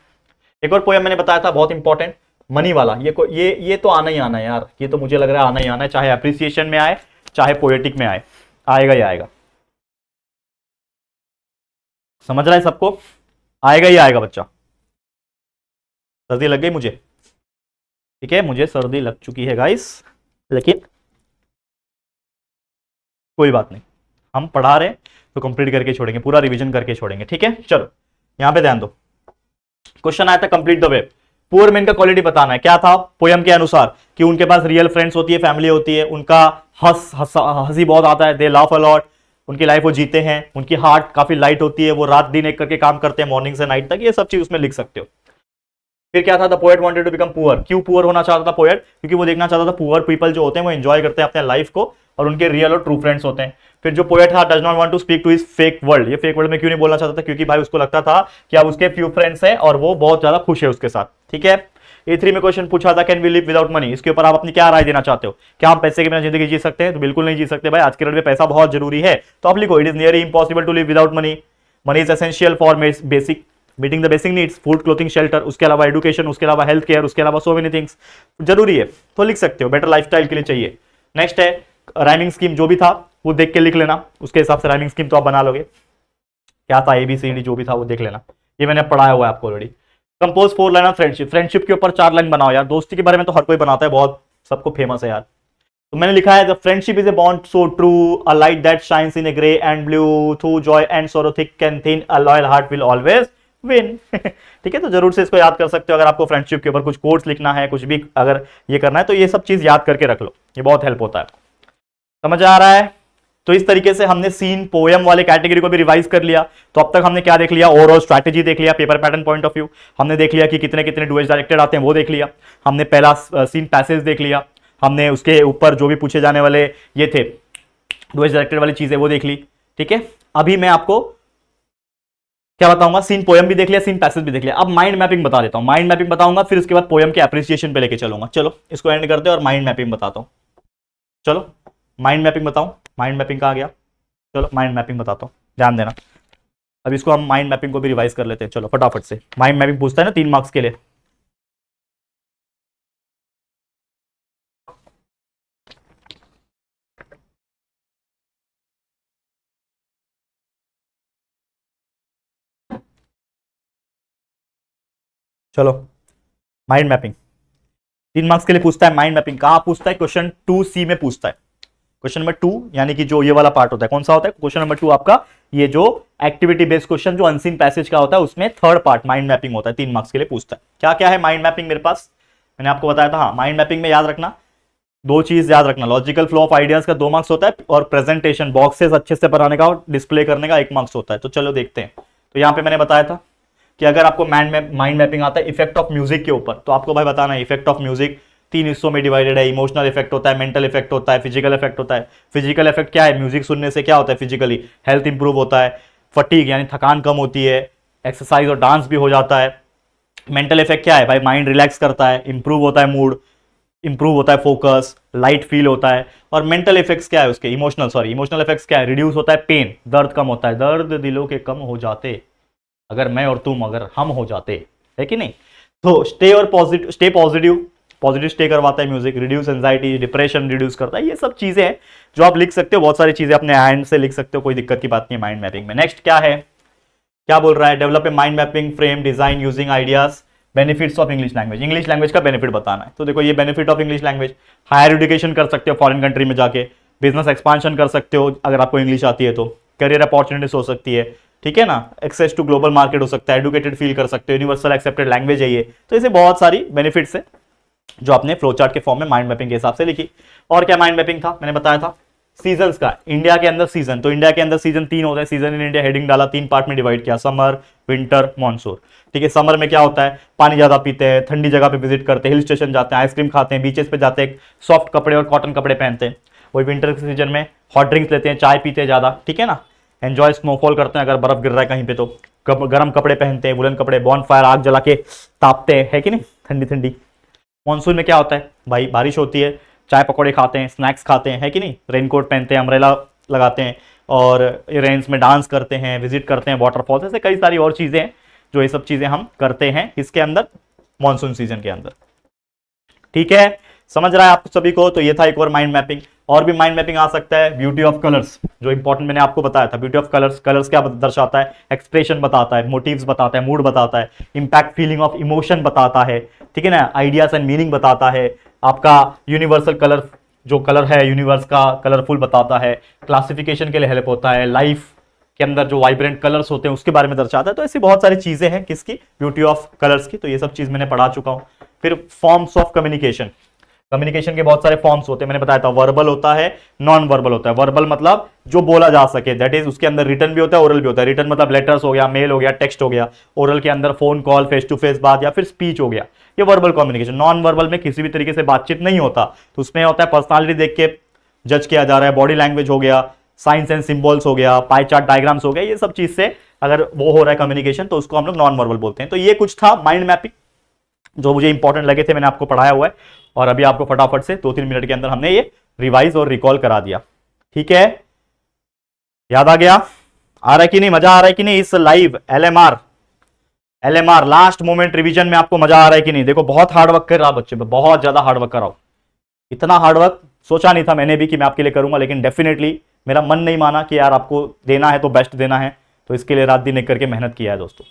एक और पोएम मैंने बताया था बहुत इंपॉर्टेंट, मनी वाला। ये तो आना ही आना है यार, ये तो मुझे लग रहा है आना ही आना है, चाहे अप्रिसिएशन में आए चाहे पोएटिक में आए, आएगा ही आएगा। समझ रहा है सबको, आएगा ही आएगा बच्चा। सर्दी लग गई मुझे, ठीक है, मुझे सर्दी लग चुकी है गाइस, लेकिन कोई बात नहीं, हम पढ़ा रहे हैं तो कंप्लीट करके छोड़ेंगे, पूरा रिवीजन करके छोड़ेंगे। ठीक है, चलो यहां पे ध्यान दो। क्वेश्चन आया था complete the web, poor man का क्वालिटी बताना है। क्या था पोयम के अनुसार कि उनके पास रियल फ्रेंड्स होती है, फैमिली होती है, उनका हंसी बहुत आता है, दे लाफ अ लॉट, उनकी लाइफ वो जीते हैं, उनकी हार्ट काफी लाइट होती है, वो रात दिन एक करके काम करते हैं मॉर्निंग से नाइट तक, ये सब चीज उसमें लिख सकते हो। फिर क्या था, the poet wanted to become poor, क्यों पुअर होना चाहता था पोएट, क्योंकि वो देखना चाहता था पुअर पीपल जो होते हैं वो एंजॉय करते हैं अपने लाइफ को और उनके रियल और ट्रू फ्रेंड्स होते हैं। फिर जो पोएट था does not want to speak to his fake world, ये फेक वर्ल्ड में क्यों नहीं बोलना चाहता था, क्योंकि भाई उसको लगता था कि अब उसके फ्यू फ्रेंड्स हैं और वो बहुत ज्यादा खुश है उसके साथ। ठीक है, A3 में क्वेश्चन पूछा था can we live without money, इसके ऊपर आप अपनी क्या राय देना चाहते हो, क्या हम पैसे के बिना जिंदगी जी सकते हैं, तो बिल्कुल नहीं जी सकते भाई, आज के डेट में पैसा बहुत जरूरी है। तो आप लिखो it is nearly impossible to live without money, money is essential for basic meeting the basic needs, food clothing shelter, उसके अलावा एजुकेशन, उसके अलावा हेल्थ केयर, उसके अलावा सो मेनी थिंग्स जरूरी है, तो लिख सकते हो, बेटर लाइफस्टाइल के लिए चाहिए। नेक्स्ट है राइमिंग स्कीम, जो भी था वो देख के लिख लेना, उसके हिसाब से राइमिंग स्कीम तो आप बना लोगे। क्या था ABCD जो भी था वो देख लेना, ये मैंने पढ़ाया हुआ है आपको already. Compose 4 line of friendship, friendship के ऊपर 4 लाइन बनाओ यार, दोस्ती के बारे में तो हर कोई बनाता है, बहुत सबको फेमस है यार। तो मैंने लिखा है the friendship is a bond so true, a light that shines in A grey and blue, through Joy and सोरो thick and thin, a loyal heart will always win. ठीक है, तो जरूर से इसको याद कर सकते हो। अगर आपको फ्रेंडशिप के ऊपर कुछ कोट्स लिखना है, कुछ भी अगर ये करना है तो ये सब चीज याद करके रख लो, ये बहुत हेल्प होता है। समझ आ रहा है? तो इस तरीके से हमने सीन पोयम वाले कैटेगरी को भी रिवाइज कर लिया। तो अब तक हमने क्या देख लिया, ओवरऑल स्ट्रैटेजी देख लिया, paper pattern point of view हमने देख लिया कि कितने कितने डुएज डायरेक्टेड आते हैं वो देख लिया, हमने पहला सीन पैसेज देख लिया, हमने उसके ऊपर जो भी पूछे जाने वाले ये थे डुएज डायरेक्टेड वाली चीजें वो देख ली। ठीक है, अभी मैं आपको क्या बताऊंगा, सीन पोयम भी देख लिया, सीन पैसेज भी देख लिया, अब माइंड मैपिंग बता देता हूं। माइंड मैपिंग बताऊंगा, फिर उसके बाद पोयम के एप्रिसिएशन पे लेके चलूंगा। चलो इसको एंड करते हैं और माइंड मैपिंग बताता हूं। चलो माइंड मैपिंग बताऊं, माइंड मैपिंग कहाँ गया, चलो माइंड मैपिंग बताता हूं, ध्यान देना। अब इसको हम माइंड मैपिंग को भी रिवाइज कर लेते हैं, चलो फटाफट से। माइंड मैपिंग पूछता है ना 3 मार्क्स के लिए। चलो माइंड मैपिंग 3 मार्क्स के लिए पूछता है। माइंड मैपिंग कहां पूछता है, क्वेश्चन 2C में पूछता है। क्वेश्चन नंबर 2 यानी कि जो ये वाला पार्ट होता है, कौन सा होता है, क्वेश्चन नंबर 2 आपका ये जो एक्टिविटी बेस्ड क्वेश्चन जो अनसीन पैसेज का होता है उसमें थर्ड पार्ट माइंड मैपिंग होता है, 3 मार्क्स के लिए पूछता है। क्या क्या है माइंड मैपिंग मेरे पास, मैंने आपको बताया था। हाँ, माइंड मैपिंग में याद रखना 2 चीज याद रखना, लॉजिकल फ्लो ऑफ आइडियाज का 2 मार्क्स होता है और प्रेजेंटेशन बॉक्सेस अच्छे से बनाने का और डिस्प्ले करने का 1 मार्क्स होता है। तो चलो देखते हैं। तो यहाँ पे मैंने बताया था कि अगर आपको माइंड मैपिंग आता है इफेक्ट ऑफ म्यूजिक के ऊपर, तो आपको भाई बताना है इफेक्ट ऑफ म्यूजिक 3 हिस्सों में डिवाइडेड है। इमोशनल इफेक्ट होता है, मेंटल इफेक्ट होता है, फिजिकल इफेक्ट होता है। फिजिकल इफेक्ट क्या है, म्यूजिक सुनने से क्या होता है फिजिकली, हेल्थ इंप्रूव होता है, फटीग यानी थकान कम होती है, एक्सरसाइज और डांस भी हो जाता है। मेंटल इफेक्ट क्या है भाई, माइंड रिलैक्स करता है, इंप्रूव होता है मूड, इंप्रूव होता है फोकस, लाइट फील होता है। और मेंटल इफेक्ट्स क्या है उसके, इमोशनल इफेक्ट्स क्या है, रिड्यूस होता है पेन, दर्द कम होता है, दर्द दिलों के कम हो जाते अगर मैं और तुम अगर हम हो जाते, है कि नहीं। तो स्टे पॉजिटिव स्टे करवाता है music, reduce anxiety, depression reduce करता है। ये सब चीजें हैं जो आप लिख सकते हो, बहुत सारी चीजें अपने हैंड से लिख सकते हो, कोई दिक्कत की बात नहीं है माइंड मैपिंग में। नेक्स्ट क्या है, क्या बोल रहा है, develop a mind mapping frame design using ideas, benefits of English language का बेनिफिट बताना है। तो देखो ये benefit of English language, higher education कर सकते हो फॉरेन कंट्री में जाके, बिजनेस एक्सपांशन कर सकते हो अगर आपको इंग्लिश आती है तो, करियर अपॉर्चुनिटीज हो सकती है, ठीक है ना, एक्सेस टू ग्लोबल मार्केट हो सकता है, एडुकेटेड फील कर सकते हो, यूनिवर्सल एक्सेप्टेड लैंग्वेज है ये। तो ऐसे बहुत सारी बेनिफिट्स है जो आपने फ्लो चार्ट के फॉर्म में माइंड मैपिंग के हिसाब से लिखी। और क्या माइंड मैपिंग था, मैंने बताया था सीजन्स का, इंडिया के अंदर सीजन, तो इंडिया के अंदर सीजन 3 होता है, सीजन इन इंडिया हेडिंग डाला, 3 पार्ट में डिवाइड किया, समर, विंटर, मॉनसून। ठीक है, समर में क्या होता है, पानी ज्यादा पीते हैं, ठंडी जगह पे विजिट करते हैं, हिल स्टेशन जाते हैं, आइसक्रीम खाते हैं, बीचेस पे जाते हैं, सॉफ्ट कपड़े और कॉटन कपड़े पहनते हैं। वही विंटर के सीजन में हॉट ड्रिंक्स लेते हैं, चाय पीते हैं ज्यादा, ठीक है ना, एंजॉय स्नोफॉल करते हैं, अगर बर्फ गिर रहा है कहीं पे तो गर्म कपड़े पहनते हैं, वुलन कपड़े, बॉन फायर आग जला के तापते हैं, है कि नहीं, ठंडी ठंडी। मॉनसून में क्या होता है भाई, बारिश होती है, चाय पकौड़े खाते हैं, स्नैक्स खाते हैं, है कि नहीं, रेनकोट पहनते हैं, अम्ब्रेला लगाते हैं, और रेन्स में डांस करते हैं, विजिट करते हैं वाटरफॉल्स, ऐसे कई सारी और चीजें हैं जो ये सब चीजें हम करते हैं इसके अंदर, मॉनसून सीजन के अंदर। ठीक है, समझ रहा है आप सभी को। तो ये था एक और माइंड मैपिंग। और भी माइंड मैपिंग आ सकता है, ब्यूटी ऑफ कलर्स, जो इंपॉर्टेंट मैंने आपको बताया था, ब्यूटी ऑफ कलर्स। कलर्स क्या दर्शाता है, एक्सप्रेशन बताता है, मोटिव्स बताता है, मूड बताता है, इंपैक्ट फीलिंग ऑफ इमोशन बताता है, ठीक है ना, आइडियाज एंड मीनिंग बताता है, आपका यूनिवर्सल कलर जो कलर है यूनिवर्स का कलरफुल बताता है, क्लासिफिकेशन के लिए हेल्प होता है, लाइफ के अंदर जो वाइब्रेंट कलर्स होते हैं उसके बारे में दर्शाता है। तो ऐसी बहुत सारी चीजें हैं किसकी, ब्यूटी ऑफ कलर्स की। तो ये सब चीज मैंने पढ़ा चुका हूं। फिर फॉर्म्स ऑफ कम्युनिकेशन, कम्युनिकेशन के बहुत सारे फॉर्म्स होते हैं, मैंने बताया था, वर्बल होता है, नॉन वर्बल होता है। वर्बल मतलब जो बोला जा सके, दैट इज उसके अंदर रिटन भी होता है, ओरल भी होता है। रिटन मतलब लेटर्स हो गया, मेल हो गया, टेक्स्ट हो गया। ओरल के अंदर phone call, face to face बात, या फिर स्पीच हो गया, ये वर्बल कम्युनिकेशन। नॉन वर्बल में किसी भी तरीके से बातचीत नहीं होता, तो उसमें होता है पर्सनालिटी देख के जज किया जा रहा है, बॉडी लैंग्वेज हो गया, साइंस एंड सिंबल्स हो गया, पाई चार्ट डायग्राम्स हो गया, ये सब चीज से अगर वो हो रहा है कम्युनिकेशन तो उसको हम लोग नॉन वर्बल बोलते हैं। तो ये कुछ था माइंड मैपिंग जो मुझे इंपॉर्टेंट लगे थे, मैंने आपको पढ़ाया हुआ है, और अभी आपको फटाफट से 2-3 मिनट के अंदर हमने ये रिवाइज और रिकॉल करा दिया। ठीक है, याद आ गया, आ रहा है कि नहीं, मजा आ रहा है कि नहीं इस live LMR last moment revision में, आपको मजा आ रहा है कि नहीं। देखो बहुत हार्डवर्क कर रहा बच्चे, बहुत ज्यादा हार्डवर्क कर रहा हूं, इतना हार्डवर्क सोचा नहीं था मैंने भी कि मैं आपके लिए करूंगा, लेकिन डेफिनेटली मेरा मन नहीं माना कि यार आपको देना है तो बेस्ट देना है, तो इसके लिए रात दिन एक करके मेहनत किया है दोस्तों।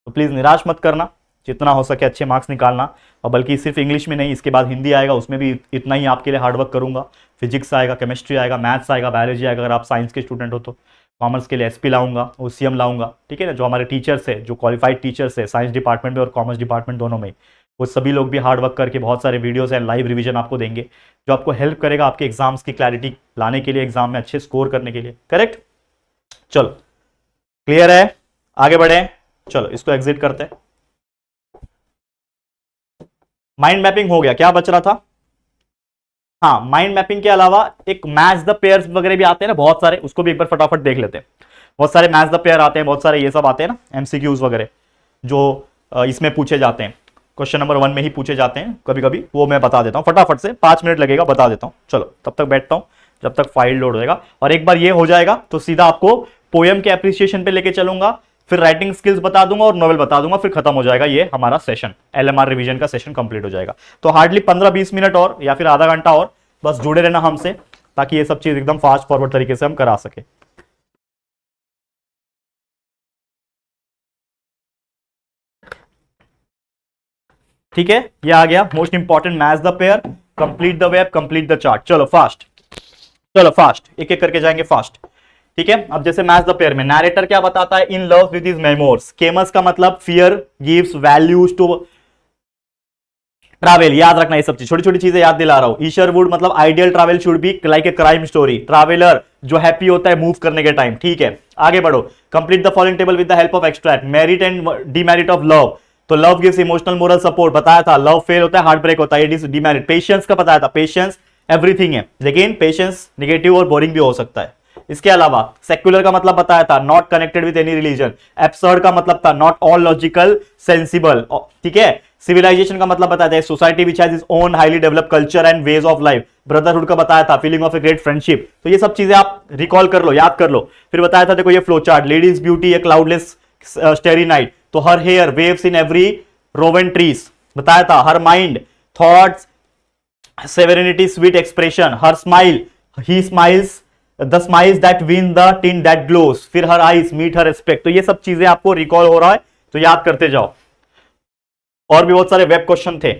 तो प्लीज निराश मत करना, जितना हो सके अच्छे मार्क्स निकालना, और बल्कि सिर्फ इंग्लिश में नहीं, इसके बाद हिंदी आएगा, उसमें भी इतना ही आपके लिए हार्डवर्क करूंगा। फिजिक्स आएगा, केमिस्ट्री आएगा, मैथ्स आएगा, बायोलॉजी आएगा, अगर आप साइंस के स्टूडेंट हो तो कॉमर्स के लिए एसपी लाऊंगा, ओसीएम लाऊंगा, ठीक है ना, जो हमारे टीचर्स है, जो क्वालिफाइड टीचर्स है साइंस डिपार्टमेंट में और कॉमर्स डिपार्टमेंट दोनों में, वो सभी लोग भी हार्डवर्क करके बहुत सारे वीडियोस एंड लाइव रिवीजन आपको देंगे, जो आपको हेल्प करेगा आपके एग्जाम्स की क्लैरिटी लाने के लिए, एग्जाम में अच्छे स्कोर करने के लिए। करेक्ट, चलो क्लियर है, आगे बढ़े, चलो इसको एग्जिट करते हैं। माइंड मैपिंग हो गया, क्या बच रहा था, हाँ, माइंड मैपिंग के अलावा एक मैच द पेयर्स वगैरह भी आते हैं ना बहुत सारे, उसको भी एक बार फटाफट देख लेते हैं। बहुत सारे मैच द पेयर आते हैं, बहुत सारे ये सब आते हैं ना एमसीक्यूज वगैरह, जो इसमें पूछे जाते हैं, क्वेश्चन नंबर 1 में ही पूछे जाते हैं कभी कभी, वो मैं बता देता हूँ फटाफट से, 5 मिनट लगेगा, बता देता हूँ। चलो तब तक बैठता हूँ जब तक फाइल लोड हो जाएगा, और एक बार ये हो जाएगा तो सीधा आपको पोएम के एप्रिसिएशन पे लेके चलूंगा, फिर राइटिंग स्किल्स बता दूंगा और नॉवेल बता दूंगा, फिर खत्म हो जाएगा ये हमारा सेशन, एलएमआर रिवीजन का सेशन कंप्लीट हो जाएगा। तो हार्डली 15-20 मिनट और या फिर आधा घंटा और, बस जुड़े रहना हमसे, ताकि ये सब चीज एकदम फास्ट फॉरवर्ड तरीके से हम करा सके। ठीक है, ये आ गया most important, match the pair, complete the web, complete the chart. चलो फास्ट, चलो फास्ट, एक एक करके जाएंगे फास्ट। ठीक है, अब जैसे मैच द पेयर में नैरेटर क्या बताता है, in love with his memories, केमस का मतलब fear gives values to travel, याद रखना ये सब चीज, छोटी छोटी चीजें याद दिला रहा हूं। ईशरवुड मतलब ideal travel should be like a crime story, traveller जो हैप्पी होता है मूव करने के टाइम। ठीक है, आगे बढ़ो, complete the following table with the help of extract, merit and demerit of love, तो love gives emotional moral support, बताया था, लव फेल होता है, हार्ट ब्रेक होता है, डीमेरिट। पेशेंस का बताया था, पेशेंस एवरीथिंग है, लेकिन पेशेंस निगेटिव और बोरिंग भी हो सकता है, इसके अलावा सेक्युलर का मतलब बताया था not connected with any religion, absurd का मतलब था नॉट ऑल लॉजिकल सेंसिबल, ठीक है। सिविलाइजेशन का मतलब बताया था society which has its own highly develop culture and ways of life. Brotherhood का बताया था feeling of a great friendship. तो ये सब चीजें आप रिकॉल कर लो, याद कर लो। फिर बताया था देखो ये flow chart, ladies beauty, a cloudless starry night, तो her hair waves in every raven trees, बताया था her mind thoughts severity sweet expression, her smile he smiles the smiles that win the tint that glows, फिर her eyes meet her respect. तो ये सब चीजें आपको recall हो रहा है तो याद करते जाओ। और भी बहुत सारे वेब क्वेश्चन थे।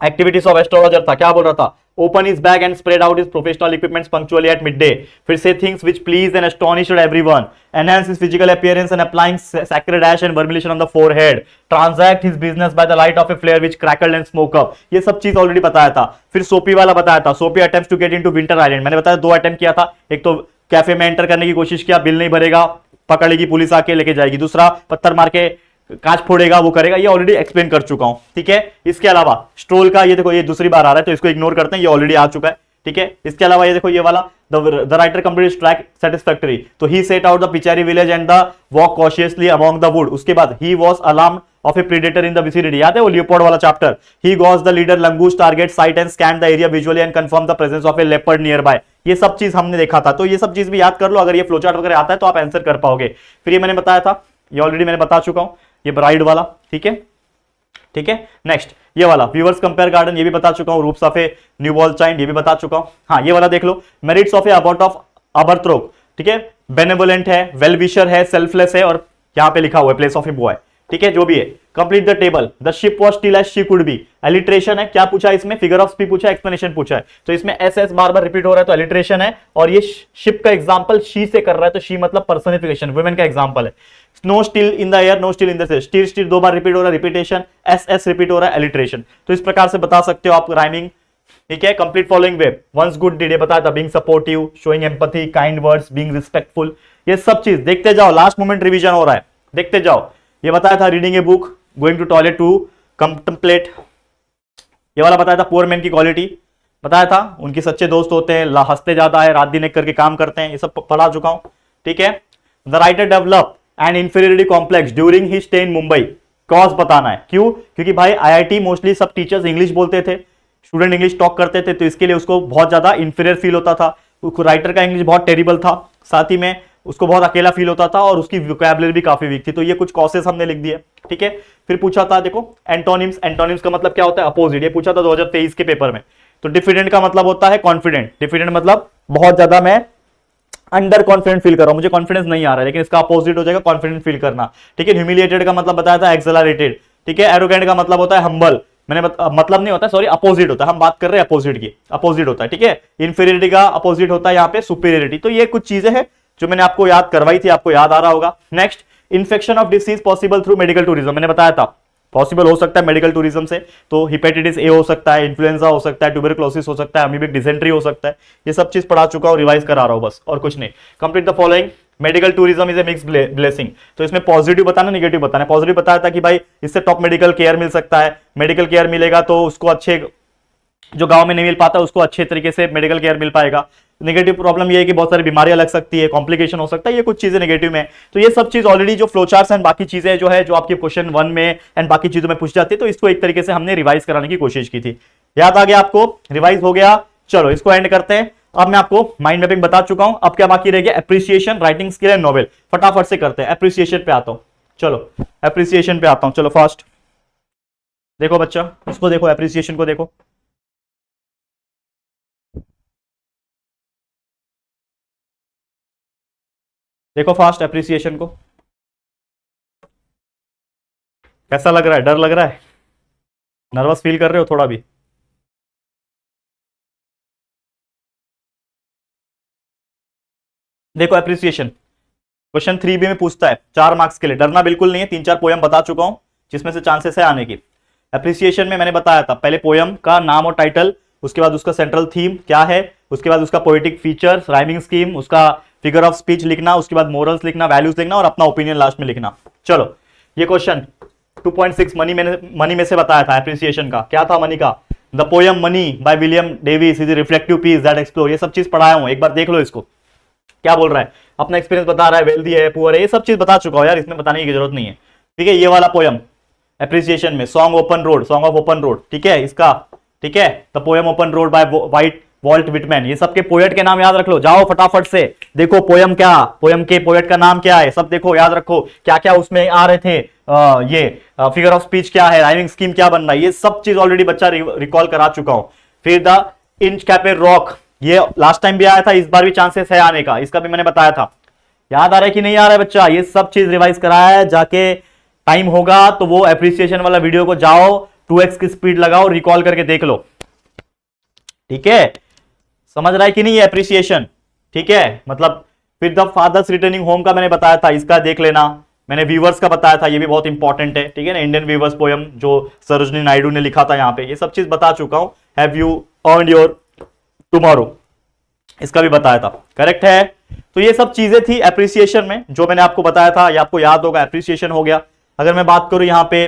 एक्टिविटीज ऑफ एस्ट्रोलॉजर था, क्या बोल रहा था, open his bag and spread out his professional equipments punctually at midday, फिर says things which please and astonished everyone, enhance his physical appearance and applying sacred ash and vermilion on the forehead, transact his business by the light of a flare which crackled and smoke up. ये सब चीज already बताया था। फिर सोपी वाला बताया था, Soapy attempts to get into winter island, मैंने बताया 2 अटेम्प्ट किया था। एक तो कैफे में एंटर करने की कोशिश किया, बिल नहीं भरेगा, पकड़ लेगी पुलिस, आके लेके जाएगी। दूसरा पत्थर मार के कांच फोड़ेगा, वो करेगा, ये ऑलरेडी एक्सप्लेन कर चुका हूं, ठीक है। इसके अलावा स्ट्रोल का, ये देखो ये दूसरी बार आ रहा है तो इसको इग्नोर करते हैं, ये ऑलरेडी आ चुका है, ठीक है। इसके अलावा ये देखो ये वाला the writer complete track satisfactory, तो ही सेट आउट द पिचारी village and the walk cautiously among the wood. उसके बाद he was alarm of a predator in the vicinity, याद है वो लियोपोर्ड वाला chapter. He gauge the leader langurs target sight and scan the area visually and confirm the presence of a leopard nearby. ये सब चीज हमने देखा था, तो ये सब चीज भी याद कर लो। अगर ये फ्लोचार्ट वगैरह आता है तो आप आंसर कर पाओगे। फिर ये मैंने बताया था, ये ऑलरेडी मैंने बता चुका हूं, ये ब्राइड वाला, ठीक है, ठीक है। नेक्स्ट ये वाला व्यूअर्स कंपेयर गार्डन, ये भी बता चुका हूं। Robes of a new born child, ये भी बता चुका हूं। हाँ ये वाला देख लो, merits of a abbot of Aberbrothok, ठीक है, बेनेवोलेंट है, वेल विशर है, सेल्फलेस है, और यहां पे लिखा हुआ है प्लेस ऑफ ए बॉय, ठीक है, जो भी है। Complete the table, the ship was still as she could be, alliteration है, क्या पूछा इसमें, फिगर ऑफ स्पीच पूछा, एक्सप्लेनेशन पूछा है, तो इसमें एस एस बार बार रिपीट हो रहा है तो एलिट्रेशन है। और ये शिप का एग्जांपल शी से कर रहा है तो शी मतलब पर्सनिफिकेशन, वुमेन का एग्जांपल है। Know still in the air, know still in the से, स्टिल स्टिल 2 बार रिपीट हो रहा है, रिपीटेशन, एस एस रिपीट हो रहा है, एलिट्रेशन। तो इस प्रकार से बता सकते हो आप राइमिंग, ठीक है। Complete following web, once good deed, ये बताया था, being supportive, showing empathy, kind words, being respectful, ये सब चीज देखते जाओ। लास्ट मोमेंट रिवीजन हो रहा है, देखते जाओ। ये बताया था reading a book, going to toilet to contemplate, ये वाला बताया था पुअर मैन की क्वालिटी, बताया था उनके सच्चे दोस्त होते हैं, हंसते ज्यादा है, रात दिन एक करके काम करते हैं, ये सब पढ़ा चुका हूं, ठीक है। The writer develop and inferiority complex during he stay in Mumbai, cause बताना है, क्यों, क्योंकि भाई आईआईटी मोस्टली सब टीचर्स इंग्लिश बोलते थे, स्टूडेंट इंग्लिश टॉक करते थे, तो इसके लिए उसको बहुत ज्यादा इंफीरियर फील होता था। राइटर का इंग्लिश बहुत टेरिबल था, साथ ही में उसको बहुत अकेला फील होता था, और उसकी वोकैबुलरी भी काफी वीक थी। तो ये कुछ कॉसेस हमने लिख दिए, ठीक है। फिर पूछा था देखो एंटोनिम्स, एंटोनिम्स का मतलब क्या होता है, अपोजिट, ये पूछा था 2023 के पेपर में। तो डिफिडेंट का मतलब होता है कॉन्फिडेंट, डिफिडेंट मतलब बहुत ज्यादा मैं अंडर कॉन्फिडेंट फील कर रहा हूं, मुझे कॉन्फिडेंस नहीं आ रहा है, लेकिन इसका अपोजिट हो जाएगा कॉन्फिडेंट फील करना, ठीक है। ह्यूमिलिएटेड का मतलब बताया था एक्सेलरेटेड, ठीक है। एरोगेंट का मतलब होता है हम्बल, मैंने मतलब नहीं होता, सॉरी अपोजिट होता है, हम बात कर रहे हैं अपोजिट की, अपोजिट होता है, ठीक है। इंफीरियरिटी का अपोजिट होता है यहाँ पे सुपीरियरिटी। तो ये कुछ चीजें हैं जो मैंने आपको याद करवाई थी, आपको याद आ रहा होगा। Next, infection of disease possible through medical tourism, मैंने बताया था पॉसिबल हो सकता है मेडिकल टूरिज्म से, तो हेपेटाइटिस ए हो सकता है, इन्फ्लुएंजा हो सकता है, ट्यूबरकुलोसिस हो सकता है, अमीबिक डिसेंट्री हो सकता है। ये सब चीज पढ़ा चुका हूं, रिवाइज करा रहा हूं बस, और कुछ नहीं। Complete the following, medical tourism is a mix blessing, तो इसमें पॉजिटिव बताना, नेगेटिव बताना। पॉजिटिव बताया था कि भाई इससे टॉप मेडिकल केयर मिल सकता है, मेडिकल केयर मिलेगा तो उसको अच्छे, जो गांव में नहीं मिल पाता उसको अच्छे तरीके से मेडिकल केयर मिल पाएगा। नेगेटिव प्रॉब्लम ये है कि बहुत सारी बीमारियां लग सकती है, कॉम्प्लिकेशन हो सकता है, ये कुछ चीजें नेगेटिव में। तो ये सब चीज ऑलरेडी जो फ्लोचार्ट्स एंड बाकी चीजें जो है, जो आपके क्वेश्चन 1 में एंड बाकी चीजों में पूछ जाती है, तो इसको एक तरीके से हमने रिवाइज कराने की कोशिश की थी। याद आ गया आपको, रिवाइज हो गया। चलो इसको एंड करते हैं। अब मैं आपको माइंड मैपिंग बता चुका हूं, अब क्या बाकी रह गया, appreciation, writing skill and novel. फटाफट से करते हैं, एप्रिसिएशन पे आता हूं। चलो एप्रिसिएशन पे आता हूं, चलो फास्ट देखो बच्चा, इसको देखो, एप्रिसिएशन को देखो। देखो फास्ट एप्रिसिएशन को, कैसा लग रहा है, डर लग रहा है, नर्वस फील कर रहे हो थोड़ा भी? देखो एप्रिसिएशन क्वेश्चन 3B में पूछता है 4 मार्क्स के लिए, डरना बिल्कुल नहीं है। 3-4 पोयम बता चुका हूं जिसमें से चांसेस है आने की। एप्रिसिएशन में मैंने बताया था पहले पोयम का नाम और टाइटल, उसके बाद उसका सेंट्रल थीम क्या है, उसके बाद उसका पोएटिक फीचर्स, राइमिंग स्कीम, उसका फिगर ऑफ स्पीच लिखना, उसके बाद मोरल्स लिखना, वैल्यूज लिखना और अपना ओपिनियन लास्ट में लिखना। चलो ये क्वेश्चन 2.6 मनी में से बताया था एप्रिसिएशन का, क्या था मनी का, the poem money by William Davies is a reflective piece that explore, ये सब चीज पढ़ाया हूं, एक बार देख लो इसको, क्या बोल रहा है, अपना एक्सपीरियंस बता रहा है, वेल्दी है, पुअर है, ये सब चीज बता चुका हो यार, इसमें बताने की जरूरत नहीं है। ठीक है, ये वाला पोयम एप्रिसिएशन में song open road, song of open road, ठीक है इसका, ठीक है, the poem open road by white Walt Whitman, ये सबके पोएट के नाम याद रख लो, जाओ फटाफट से देखो पोयम क्या, पोयम के पोएट का नाम क्या है, सब देखो याद रखो, क्या क्या उसमें आ रहे थे, ये फिगर ऑफ स्पीच क्या है, राइमिंग स्कीम क्या बन रहा है, ये सब चीज ऑलरेडी बच्चा रिकॉल करा चुका हूं। फिर द इंच कैपे रॉक, ये लास्ट टाइम भी आया था, इस बार भी चांसेस है आने का, इसका भी मैंने बताया था, याद आ रहा है कि नहीं आ रहा है बच्चा, ये सब चीज रिवाइज कराया है, जाके टाइम होगा तो वो एप्रिसिएशन वाला वीडियो को जाओ 2x की स्पीड लगाओ, रिकॉल करके देख लो, ठीक है, समझ रहा है कि नहीं ये एप्रिसिएशन, ठीक है, मतलब फिर द फादर्स रिटर्निंग होम का मैंने बताया था, इसका देख लेना, मैंने व्यूवर्स का बताया था, ये भी बहुत इंपॉर्टेंट है, ठीक है ना, इंडियन व्यूवर्स पोयम जो सरोजनी नायडू ने लिखा था यहाँ पे, ये सब चीज बता चुका हूं। Have you earned your tomorrow, इसका भी बताया था, करेक्ट है। तो ये सब चीजें थी एप्रिसिएशन में जो मैंने आपको बताया था, ये आपको याद होगा, एप्रिसिएशन हो गया। अगर मैं बात करूं यहाँ पे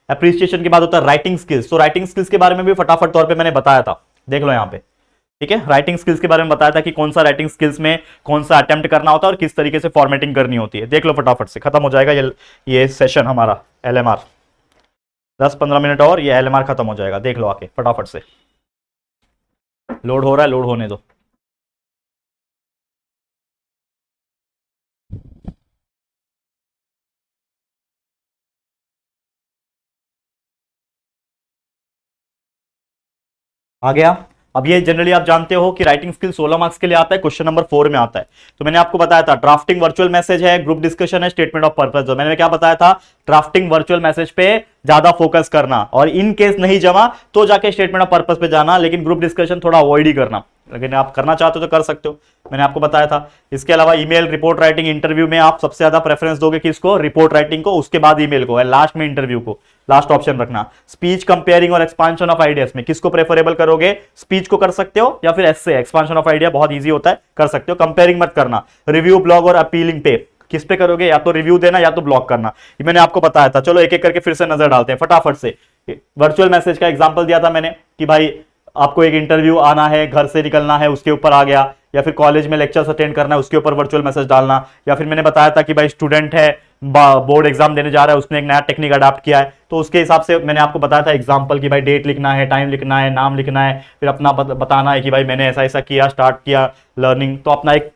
एप्रिसिएशन के बाद होता है राइटिंग स्किल्स, तो राइटिंग स्किल्स के बारे में भी फटाफट तौर पे मैंने बताया था, देख लो यहाँ पे, ठीक है, राइटिंग स्किल्स के बारे में बताया था कि कौन सा राइटिंग स्किल्स में कौन सा अटेम्प्ट करना होता है और किस तरीके से फॉर्मेटिंग करनी होती है, देख लो फटाफट से, खत्म हो जाएगा ये सेशन हमारा एलएमआर, 10-15 मिनट और ये एलएमआर खत्म हो जाएगा, देख लो आके फटाफट से, लोड हो रहा है, लोड होने दो। आ गया। अब ये जनरली आप जानते हो कि राइटिंग स्किल 16 मार्क्स के लिए आता है, क्वेश्चन नंबर 4 में आता है। तो मैंने आपको बताया था ड्राफ्टिंग वर्चुअल मैसेज है, ग्रुप डिस्कशन है, स्टेटमेंट ऑफ पर्पस। जो मैंने क्या बताया था, ड्राफ्टिंग वर्चुअल मैसेज पे ज्यादा फोकस करना, और इन केस नहीं जमा तो जाके स्टेटमेंट ऑफ पर्पस पे जाना, लेकिन ग्रुप डिस्कशन थोड़ा अवॉइड ही करना, लेकिन आप करना चाहते हो तो कर सकते हो, मैंने आपको बताया था। इसके अलावा ईमेल, रिपोर्ट राइटिंग, इंटरव्यू में आप सबसे ज्यादा प्रेफरेंस दोगे किसको, रिपोर्ट राइटिंग को, उसके बाद ईमेल को, लास्ट में इंटरव्यू को, लास्ट ऑप्शन रखना। स्पीच, कंपेयरिंग और एक्सपांशन ऑफ आइडियाज में किसको प्रेफरेबल करोगे, स्पीच को कर सकते हो या फिर एस्से, एक्सपांशन ऑफ आइडिया बहुत इजी होता है, कर सकते हो, कंपेयरिंग मत करना। रिव्यू, ब्लॉग और अपीलिंग पे किस पे करोगे, या तो रिव्यू देना या तो ब्लॉग करना, ये मैंने आपको बताया था। चलो एक एक करके फिर से नजर डालते हैं फटाफट से। वर्चुअल मैसेज का एग्जांपल दिया था मैंने कि भाई आपको एक इंटरव्यू आना है, घर से निकलना है, उसके ऊपर आ गया, या फिर कॉलेज में लेक्चर्स अटेंड करना है, उसके ऊपर वर्चुअल मैसेज डालना, या फिर मैंने बताया था कि भाई स्टूडेंट है, बोर्ड एग्जाम देने जा रहा है, उसने एक नया टेक्निक अडॉप्ट किया है, तो उसके हिसाब से मैंने आपको बताया था एग्जांपल कि भाई डेट लिखना है, टाइम लिखना है, नाम लिखना है, फिर अपना बताना है कि भाई मैंने ऐसा ऐसा किया, स्टार्ट किया लर्निंग, तो अपना एक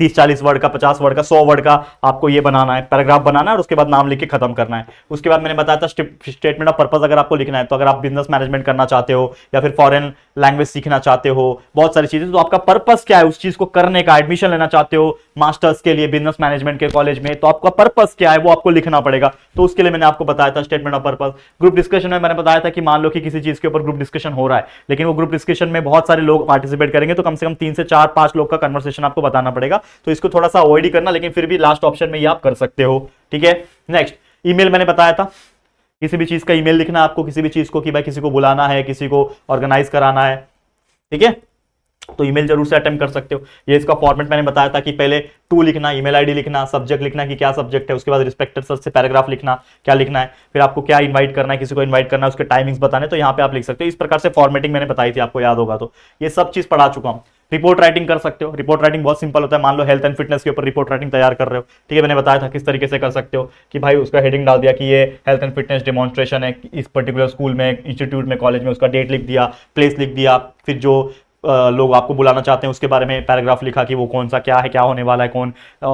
30-40 वर्ड का, 50 वर्ड का, 100 वर्ड का आपको ये बनाना है, पैराग्राफ बनाना है, और उसके बाद नाम लिख के खत्म करना है। उसके बाद मैंने बताया था स्टेटमेंट ऑफ पर्पस अगर आपको लिखना है, तो अगर आप बिजनेस मैनेजमेंट करना चाहते हो या फिर फॉरेन लैंग्वेज सीखना चाहते हो, बहुत सारी चीजें, तो आपका पर्पस क्या है उस चीज को करने का, एडमिशन लेना चाहते हो मास्टर्स के लिए बिजनेस मैनेजमेंट के कॉलेज में, तो आपका पर्पस क्या है वो आपको लिखना पड़ेगा, तो उसके लिए मैंने आपको बताया था statement of purpose. Group discussion में मैंने बताया था कि मान लो कि किसी चीज के ऊपर ग्रुप डिस्कशन हो रहा है, लेकिन वो ग्रुप डिस्कशन में बहुत सारे लोग पार्टिसिपेट करेंगे, तो कम से कम 3 से 4-5 लोग का कन्वर्सेशन आपको बताना पड़ेगा, तो इसको थोड़ा सा अवॉइड ही करना, लेकिन फिर भी लास्ट ऑप्शन में ये आप कर सकते हो, ठीक है। नेक्स्ट, ईमेल मैंने बताया था, किसी भी चीज का ईमेल लिखना आपको, किसी भी चीज को, कि भाई किसी को बुलाना है, किसी को ऑर्गेनाइज कराना है, ठीक है, तो ईमेल जरूर से अटेम्प्ट कर सकते हो। ये इसका फॉर्मेट मैंने बताया था कि पहले टू लिखना, ईमेल आईडी लिखना, सब्जेक्ट लिखना कि क्या सब्जेक्ट है, उसके बाद रिस्पेक्टेड सर से पैराग्राफ लिखना क्या लिखना है, फिर आपको क्या इनवाइट करना है, किसी को इनवाइट करना है, उसके टाइमिंग्स बताने, तो यहाँ पे आप लिख सकते हो। इस प्रकार से फॉर्मेटिंग मैंने बताई थी, आपको याद होगा तो, ये सब चीज पढ़ा चुका हूँ। रिपोर्ट राइटिंग कर सकते हो, रिपोर्ट राइटिंग बहुत सिंपल होता है, मान लो हेल्थ एंड फिटनेस के ऊपर रिपोर्ट राइटिंग तैयार कर रहे हो, ठीक है, मैंने बताया था किस तरीके से कर सकते हो, कि भाई उसका हेडिंग डाल दिया कि ये हेल्थ एंड फिटनेस डेमोन्स्ट्रेशन है इस पर्टिकुलर स्कूल में, इंस्टीट्यूट में, कॉलेज में, उसका डेट लिख दिया, प्लेस लिख दिया, फिर जो लोग आपको बुलाना चाहते हैं उसके बारे में पैराग्राफ लिखा कि वो कौन सा क्या है, क्या होने वाला है, कौन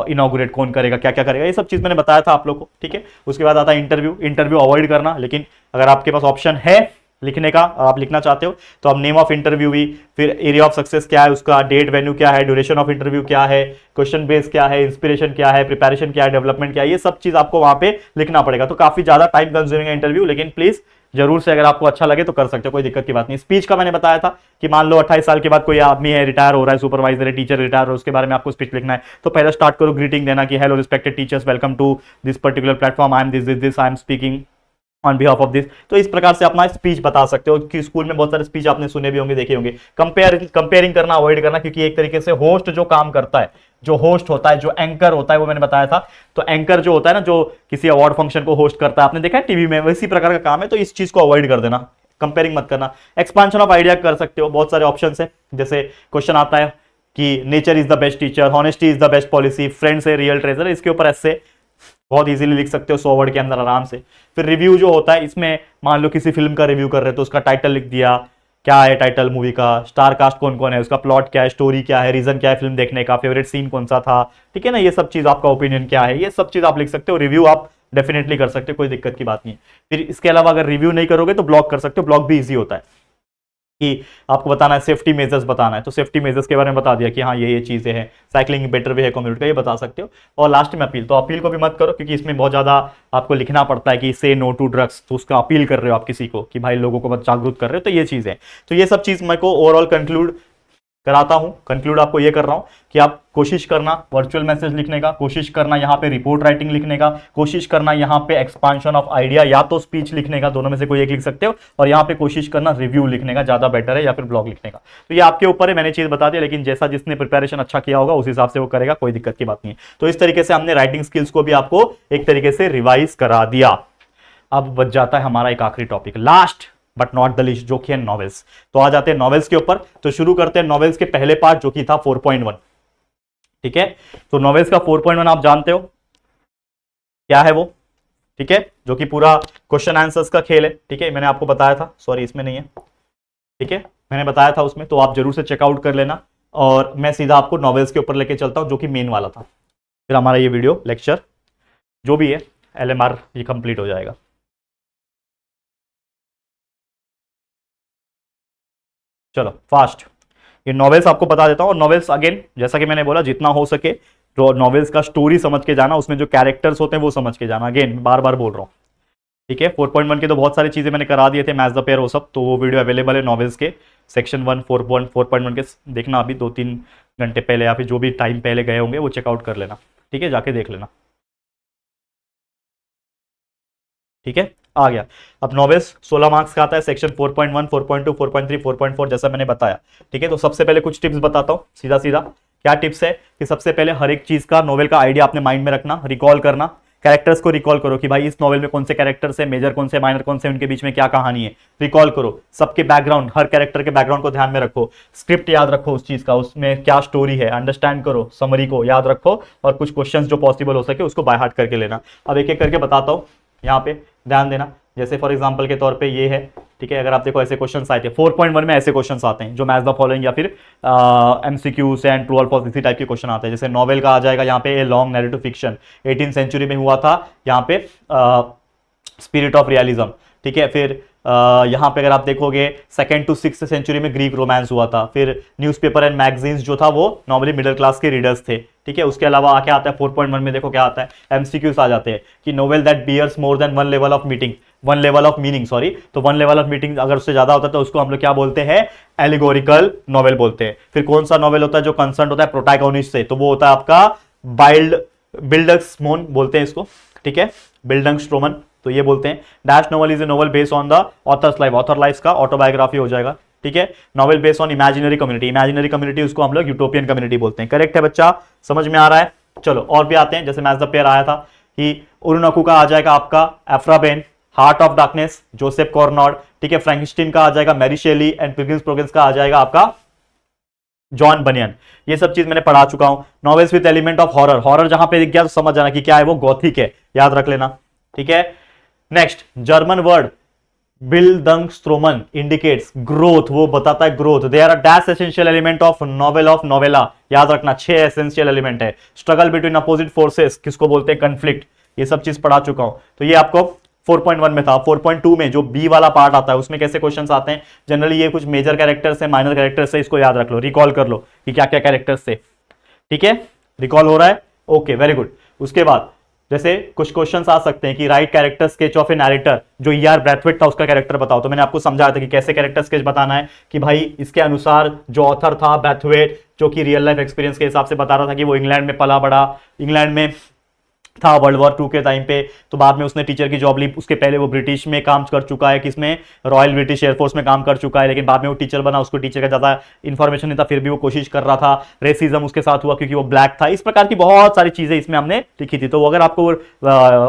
इनॉग्रेट कौन करेगा, क्या क्या करेगा, ये सब चीज मैंने बताया था आप लोग को, ठीक है। उसके बाद आता है इंटरव्यू, इंटरव्यू अवॉइड करना, लेकिन अगर आपके पास ऑप्शन है लिखने का और आप लिखना चाहते हो तो आप नेम ऑफ इंटरव्यू भी, फिर एरिया ऑफ सक्सेस क्या है उसका, डेट वेन्यू क्या है, ड्यूरेशन ऑफ इंटरव्यू क्या है, क्वेश्चन बेस क्या है, इंस्पिरेशन क्या है, प्रिपरेशन क्या है, डेवलपमेंट क्या है, ये सब चीज आपको वहां पे लिखना पड़ेगा। तो काफी ज्यादा टाइम कंज्यूमिंग है इंटरव्यू, लेकिन प्लीज जरूर से अगर आपको अच्छा लगे तो कर सकते हो, कोई दिक्कत की बात नहीं। स्पीच का मैंने बताया था कि मान लो 28 साल के बाद कोई आदमी है, रिटायर हो रहा है, सुपरवाइजर है, टीचर रिटायर हो रहा है, उसके बारे में आपको स्पीच लिखना है, तो पहले स्टार्ट करो ग्रीटिंग देना कि hello respected teachers, welcome to this particular platform, I am this I am speaking on behalf of this. तो इस प्रकार से अपना स्पीच बता सकते हो कि स्कूल में बहुत सारे स्पीच आपने सुने भी होंगे, देखे होंगे। कंपेयरिंग करना अवॉइड करना, क्योंकि एक तरीके से होस्ट जो काम करता है, जो होस्ट होता है, जो एंकर होता है, वो मैंने बताया था, तो एंकर जो होता है ना, जो किसी अवार्ड फंक्शन को होस्ट करता है, आपने देखा है टीवी में, वैसी प्रकार का काम है, तो इस चीज को अवॉइड कर देना, कंपेयरिंग मत करना। एक्सपांशन ऑफ आइडिया कर सकते हो, बहुत सारे ऑप्शन है, जैसे क्वेश्चन आता है कि nature is the best teacher, honesty is the best policy, friends है रियल ट्रेजर, इसके ऊपर ऐसे बहुत इजीली लिख सकते हो 100 वर्ड के अंदर आराम से। फिर रिव्यू जो होता है, इसमें मान लो किसी फिल्म का रिव्यू कर रहे हो तो उसका टाइटल लिख दिया, क्या है टाइटल मूवी का, स्टार कास्ट कौन कौन है, उसका प्लॉट क्या है, स्टोरी क्या है, रीजन क्या है फिल्म देखने का, फेवरेट सीन कौन सा था, ठीक है ना, ये सब चीज, आपका ओपिनियन क्या है, ये सब चीज आप लिख सकते हो। रिव्यू आप डेफिनेटली कर सकते हो, कोई दिक्कत की बात नहीं है। फिर इसके अलावा अगर रिव्यू नहीं करोगे तो ब्लॉग कर सकते हो, ब्लॉग भी ईजी होता है कि आपको बताना है सेफ्टी मेजर्स बताना है, तो सेफ्टी मेजर्स के बारे में बता दिया कि हाँ ये चीजें हैं, साइकिलिंग बेटर वे है कम्युनिटी का, ये बता सकते हो। और लास्ट में अपील, तो अपील को भी मत करो क्योंकि इसमें बहुत ज्यादा आपको लिखना पड़ता है कि से नो टू ड्रग्स, तो उसका अपील कर रहे हो आप किसी को कि भाई लोगों को मत जागरूक कर रहे हो, तो ये चीजें, तो ये सब चीज मैं को ओवरऑल कंक्लूड कराता हूं। कंक्लूड आपको ये कर रहा हूं कि आप कोशिश करना वर्चुअल मैसेज लिखने का, कोशिश करना यहाँ पे रिपोर्ट राइटिंग लिखने का, कोशिश करना यहाँ पे एक्सपांशन ऑफ आइडिया या तो स्पीच लिखने का, दोनों में से कोई एक लिख सकते हो, और यहाँ पे कोशिश करना रिव्यू लिखने का ज्यादा बेटर है, या फिर ब्लॉग लिखने का। तो ये आपके ऊपर है, मैंने चीज बता दी, लेकिन जैसा जिसने प्रिपरेशन अच्छा किया होगा उस हिसाब से वो करेगा, कोई दिक्कत की बात नहीं है। तो इस तरीके से हमने राइटिंग स्किल्स को भी आपको एक तरीके से रिवाइज करा दिया। अब बच जाता है हमारा एक आखिरी topic, last but not the list, जो कि है नॉवेल्स। तो आ जाते हैं नॉवेल्स के ऊपर। तो शुरू करते हैं नॉवेल्स के पहले पार्ट जो कि था 4.1, ठीक है। तो नॉवेल्स का 4.1 आप जानते हो क्या है वो, ठीक है, जो कि पूरा क्वेश्चन आंसर्स का खेल है, ठीक है, मैंने आपको बताया था, सॉरी इसमें नहीं है, ठीक है, मैंने बताया था उसमें, तो आप जरूर से चेकआउट कर लेना। और मैं सीधा आपको नॉवेल्स के ऊपर लेके चलता हूं जो कि मेन वाला था, फिर हमारा ये वीडियो लेक्चर जो भी है LMR ये कंप्लीट हो जाएगा। चलो फास्ट, ये नॉवेल्स आपको बता देता हूँ। और नॉवेल्स अगेन जैसा कि मैंने बोला जितना हो सके तो नॉवेल्स का स्टोरी समझ के जाना, उसमें जो कैरेक्टर्स होते हैं वो समझ के जाना, अगेन बार बार बोल रहा हूँ, ठीक है। 4.1 के तो बहुत सारी चीजें मैंने करा दिए थे, मैच द पेयर वो सब, तो वो वीडियो अवेलेबल है नॉवेल्स के सेक्शन 1 4.1 के, देखना अभी 2-3 घंटे पहले या फिर जो भी टाइम पहले गए होंगे वो चेकआउट कर लेना, ठीक है, जाके देख लेना, ठीक है। आ गया, अब नॉवेल्स 16 मार्क्स का आता है, सेक्शन 4.1 4.2 4.3 4.4 जैसा मैंने बताया, ठीक है। तो सबसे पहले कुछ टिप्स बताता हूं सीधा सीधा। क्या टिप्स है कि सबसे पहले हर एक चीज का नॉवेल का आइडिया अपने माइंड में रखना, रिकॉल करना, कैरेक्टर्स को रिकॉल करो कि भाई इस नॉवेल में कौन से कैरेक्टर्स है, मेजर कौन से, माइनर कौन से, उनके बीच में क्या कहानी है, रिकॉल करो। सबके बैकग्राउंड, हर कैरेक्टर के बैकग्राउंड को ध्यान में रखो, स्क्रिप्ट याद रखो उस चीज का, उसमें क्या स्टोरी है अंडरस्टैंड करो, समरी को याद रखो, और कुछ क्वेश्चंस जो पॉसिबल हो सके उसको बाय हार्ट करके लेना। अब एक एक करके बताता हूं, यहाँ पे ध्यान देना। जैसे फॉर एग्जांपल के तौर पे ये है, ठीक है, अगर आप देखो ऐसे क्वेश्चंस आए थे 4.1 में, ऐसे क्वेश्चंस आते हैं जो मैच द फॉलोइंग या फिर MCQs एंड ट्रू और फॉल्स इसी टाइप के क्वेश्चन आते हैं। जैसे नॉवेल का आ जाएगा यहाँ पे a long narrative fiction, 18th century में हुआ था यहाँ पे स्पिरिट ऑफ रियलिज्म, ठीक है। फिर यहाँ पे अगर आप देखोगे 2nd to 6th सेंचुरी में ग्रीक रोमांस हुआ था। फिर न्यूज़पेपर एंड मैगजीन्स जो था वो नॉर्मली मिडिल क्लास के रीडर्स थे, ठीक है। उसके अलावा क्या आता है 4.1 में, देखो क्या आता है, MCQs आ जाते हैं कि novel that bears more than one level of meaning, sorry, तो वन लेवल ऑफ मीनिंग अगर उससे ज्यादा होता है तो उसको हम लोग क्या बोलते हैं, एलिगोरिकल नॉवेल बोलते हैं। फिर कौन सा नॉवेल होता है जो कंसर्न होता है प्रोटैगोनिस्ट से, तो वो होता है आपका बिल्डर्समोन बोलते हैं इसको, ठीक है, बिल्डंगस्ट्रोमन, तो ये बोलते हैं। Dash novel is a novel based on the author's life, author life का ऑटोबायोग्राफी हो जाएगा, ठीक है। Novel based on imaginary community उसको हम लोग यूटोपियन कम्युनिटी बोलते हैं। करेक्ट है बच्चा, समझ में आ रहा है। चलो और भी आते हैं, जैसे मैच द पेयर आया था कि उरुनकू का आ जाएगा आपका Aphra Behn, heart of darkness Joseph Conrad, ठीक है। फ्रैंकस्टीन का आ जाएगा Mary Shelley, and Pilgrim's Progress का आ जाएगा आपका जॉन बनियन। ये सब चीज मैंने पढ़ा चुका हूं। Novels with element of horror, horror जहां पे दिख गया तो समझ जाना कि क्या है वो, गॉथिक है, याद रख लेना, ठीक है। Next German word bildungsroman indicates growth, वो बताता है growth. They are a dash essential element of novella, याद रखना 6 एसेंशियल एलिमेंट है। स्ट्रगल बिटवीन अपोजिट फोर्सेस किसको बोलते हैं, कन्फ्लिक्ट, ये सब चीज पढ़ा चुका हूं। तो ये आपको 4.1 में था। 4.2 में जो बी वाला पार्ट आता है उसमें कैसे क्वेश्चंस आते हैं, जनरली ये कुछ मेजर कैरेक्टर्स है, माइनर कैरेक्टर्स है, इसको याद रख लो, रिकॉल कर लो कि क्या क्या कैरेक्टर्स थे, ठीक है, रिकॉल हो रहा है, ओके वेरी गुड। उसके बाद जैसे कुछ क्वेश्चंस आ सकते हैं कि right character sketch of A narrator, जो ER ब्रैथवेट था उसका कैरेक्टर बताओ। तो मैंने आपको समझाया था कि कैसे कैरेक्टर स्केच बताना है, कि भाई इसके अनुसार जो ऑथर था ब्रैथवेट, जो कि रियल लाइफ एक्सपीरियंस के हिसाब से बता रहा था कि वो इंग्लैंड में पला बड़ा, इंग्लैंड में था वर्ल्ड वॉर 2 के टाइम पे, तो बाद में उसने टीचर की जॉब ली। उसके पहले वो ब्रिटिश में काम कर चुका है, किसमें, रॉयल ब्रिटिश एयरफोर्स में काम कर चुका है, लेकिन बाद में वो टीचर बना। उसको टीचर का ज़्यादा इन्फॉर्मेशन नहीं था, फिर भी वो कोशिश कर रहा था। रेसिज्म उसके साथ हुआ क्योंकि वो ब्लैक था। इस प्रकार की बहुत सारी चीज़ें इसमें हमने लिखी थी। तो अगर आपको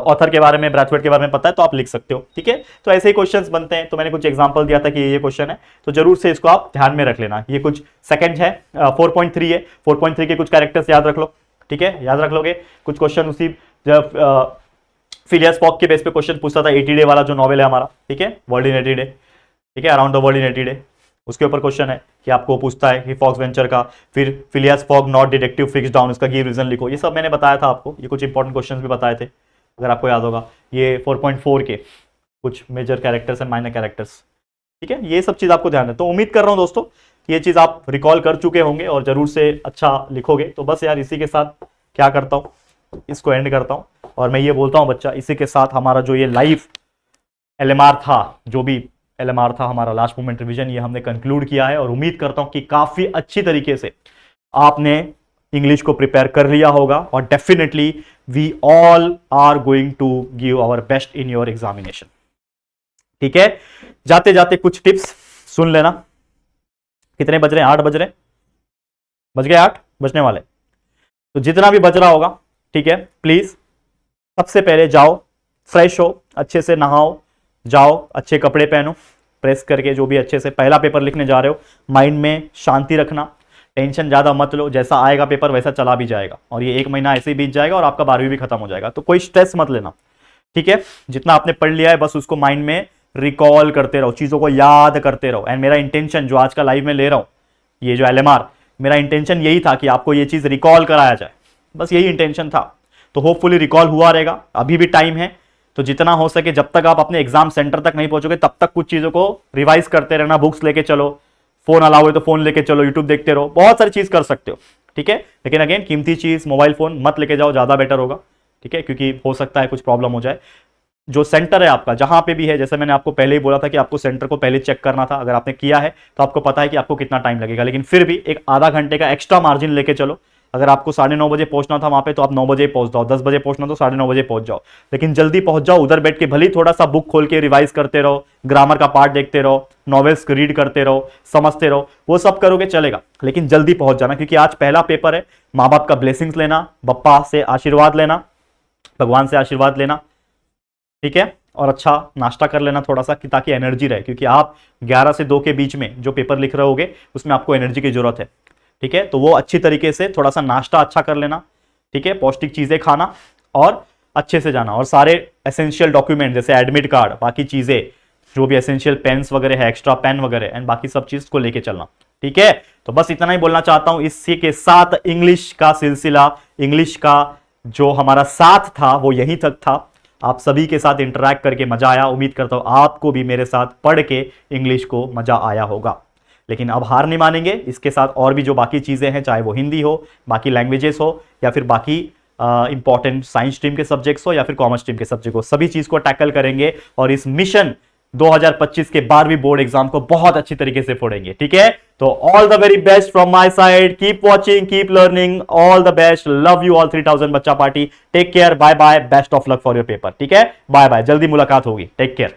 ऑथर के बारे में, ब्रैथवेट के बारे में पता है तो आप लिख सकते हो, ठीक है। तो ऐसे ही क्वेश्चन बनते हैं। तो मैंने कुछ एग्जाम्पल दिया था कि ये क्वेश्चन है, तो जरूर से इसको आप ध्यान में रख लेना। ये कुछ सेकंड है, 4.3 है, 4.3 के कुछ कैरेक्टर्स याद रख लो, ठीक है, याद रख लोगे। कुछ क्वेश्चन उसी फिलियस फॉग के बेस पे क्वेश्चन पूछता था, 80 डे वाला जो नॉवेल है हमारा, ठीक है, वर्ल्ड इन 80 डे, ठीक है, around the world in 80 day, उसके ऊपर क्वेश्चन है कि आपको पूछता है कि फॉक्स वेंचर का, फिर Phileas fog not detective fix down, इसका की रीजन लिखो। ये सब मैंने बताया था आपको, ये कुछ इंपॉर्टेंट क्वेश्चन भी बताए थे, अगर आपको याद होगा। ये 4.4 के कुछ major characters and minor characters, ठीक है, ये सब चीज आपको ध्यान है। तो उम्मीद कर रहा हूं दोस्तों ये चीज आप रिकॉल कर चुके होंगे और जरूर से अच्छा लिखोगे। तो बस यार इसी के साथ क्या करता हूं, इसको एंड करता हूं और मैं ये बोलता हूं बच्चा, इसी के साथ हमारा जो ये लाइव एलएमआर था, जो भी एलएमआर था हमारा लास्ट मोमेंट रिवीजन, ये हमने कंक्लूड किया है। और उम्मीद करता हूं कि काफी अच्छी तरीके से आपने इंग्लिश को प्रिपेयर कर लिया होगा और definitely we all are going to give our best in your examination, ठीक है। जाते जाते कुछ टिप्स सुन लेना। कितने बज रहे हैं? 8 बज रहे, बज गए, 8 बजने वाले। तो जितना भी बज रहा होगा, ठीक है, प्लीज सबसे पहले जाओ, फ्रेश हो, अच्छे से नहाओ, जाओ, अच्छे कपड़े पहनो, प्रेस करके, जो भी अच्छे से पहला पेपर लिखने जा रहे हो, माइंड में शांति रखना, टेंशन ज्यादा मत लो, जैसा आएगा पेपर वैसा चला भी जाएगा और ये 1 महीना ऐसे ही बीत जाएगा और आपका 12वीं भी खत्म हो जाएगा। तो कोई स्ट्रेस मत लेना, ठीक है। जितना आपने पढ़ लिया है बस उसको माइंड में रिकॉल करते रहो, चीजों को याद करते रहो। एंड मेरा इंटेंशन जो आज का लाइव में ले रहा हूं, ये जो एलएमआर, मेरा इंटेंशन यही था कि आपको ये चीज रिकॉल कराया जाए, बस यही इंटेंशन था। तो होपफुली रिकॉल हुआ रहेगा, अभी भी टाइम है। तो जितना हो सके, जब तक आप अपने एग्जाम सेंटर तक नहीं पहुंचोगे तब तक कुछ चीजों को रिवाइज करते रहना। बुक्स लेके चलो, फोन अलाउ है तो फोन लेके चलो, यूट्यूब देखते रहो, बहुत सारी चीज कर सकते हो, ठीक है। लेकिन अगेन कीमती चीज मोबाइल फोन मत लेके जाओ, ज्यादा बेटर होगा, ठीक है, क्योंकि हो सकता है कुछ प्रॉब्लम हो जाए। जो सेंटर है आपका, जहां पे भी है, जैसे मैंने आपको पहले ही बोला था कि आपको सेंटर को पहले चेक करना था, अगर आपने किया है तो आपको पता है कि आपको कितना टाइम लगेगा। लेकिन फिर भी एक आधा घंटे का एक्स्ट्रा मार्जिन लेके चलो। अगर आपको 9:30 बजे पहुंचना था वहां पे तो आप 9 बजे पहुंच जाओ, 10 बजे पहुंचना तो 9:30 बजे पहुंच जाओ, लेकिन जल्दी पहुंच जाओ। उधर बैठ के भले ही थोड़ा सा बुक खोल के रिवाइज करते रहो, ग्रामर का पार्ट देखते रहो, नॉवेल्स रीड करते रहो, समझते रहो, वो सब करोगे चलेगा, लेकिन जल्दी पहुंच जाना, क्योंकि आज पहला पेपर है। माँ बाप का ब्लेसिंग्स लेना, बप्पा से आशीर्वाद लेना, भगवान से आशीर्वाद लेना, ठीक है, और अच्छा नाश्ता कर लेना थोड़ा सा, कि ताकि एनर्जी रहे, क्योंकि आप 11 से 2 के बीच में जो पेपर लिख रहे होगे उसमें आपको एनर्जी की जरूरत है, ठीक है। तो वो अच्छी तरीके से थोड़ा सा नाश्ता अच्छा कर लेना, ठीक है, पौष्टिक चीजें खाना और अच्छे से जाना। और सारे एसेंशियल डॉक्यूमेंट जैसे एडमिट कार्ड, बाकी चीजें जो भी एसेंशियल पेन्स वगैरह है, एक्स्ट्रा पेन वगैरह एंड बाकी सब चीज को लेके चलना, ठीक है। तो बस इतना ही बोलना चाहता हूं। इसी के साथ इंग्लिश का सिलसिला, इंग्लिश का जो हमारा साथ था वो यहीं तक था। आप सभी के साथ इंटरैक्ट करके मजा आया। उम्मीद करता हूं आपको भी मेरे साथ पढ़ के इंग्लिश को मजा आया होगा। लेकिन अब हार नहीं मानेंगे, इसके साथ और भी जो बाकी चीजें हैं, चाहे वो हिंदी हो, बाकी लैंग्वेजेस हो, या फिर बाकी इंपॉर्टेंट साइंस स्ट्रीम के सब्जेक्ट्स हो या फिर कॉमर्स स्ट्रीम के सब्जेक्ट हो, सभी चीज को टैकल करेंगे और इस मिशन 2025 के 12वीं बोर्ड एग्जाम को बहुत अच्छी तरीके से फोड़ेंगे, ठीक है। तो all the very best from my side, keep watching, keep learning, all the best, love you all 3000 बच्चा party, take care, bye bye, best of luck for your paper, ठीक है, बाय बाय, जल्दी मुलाकात होगी, टेक केयर।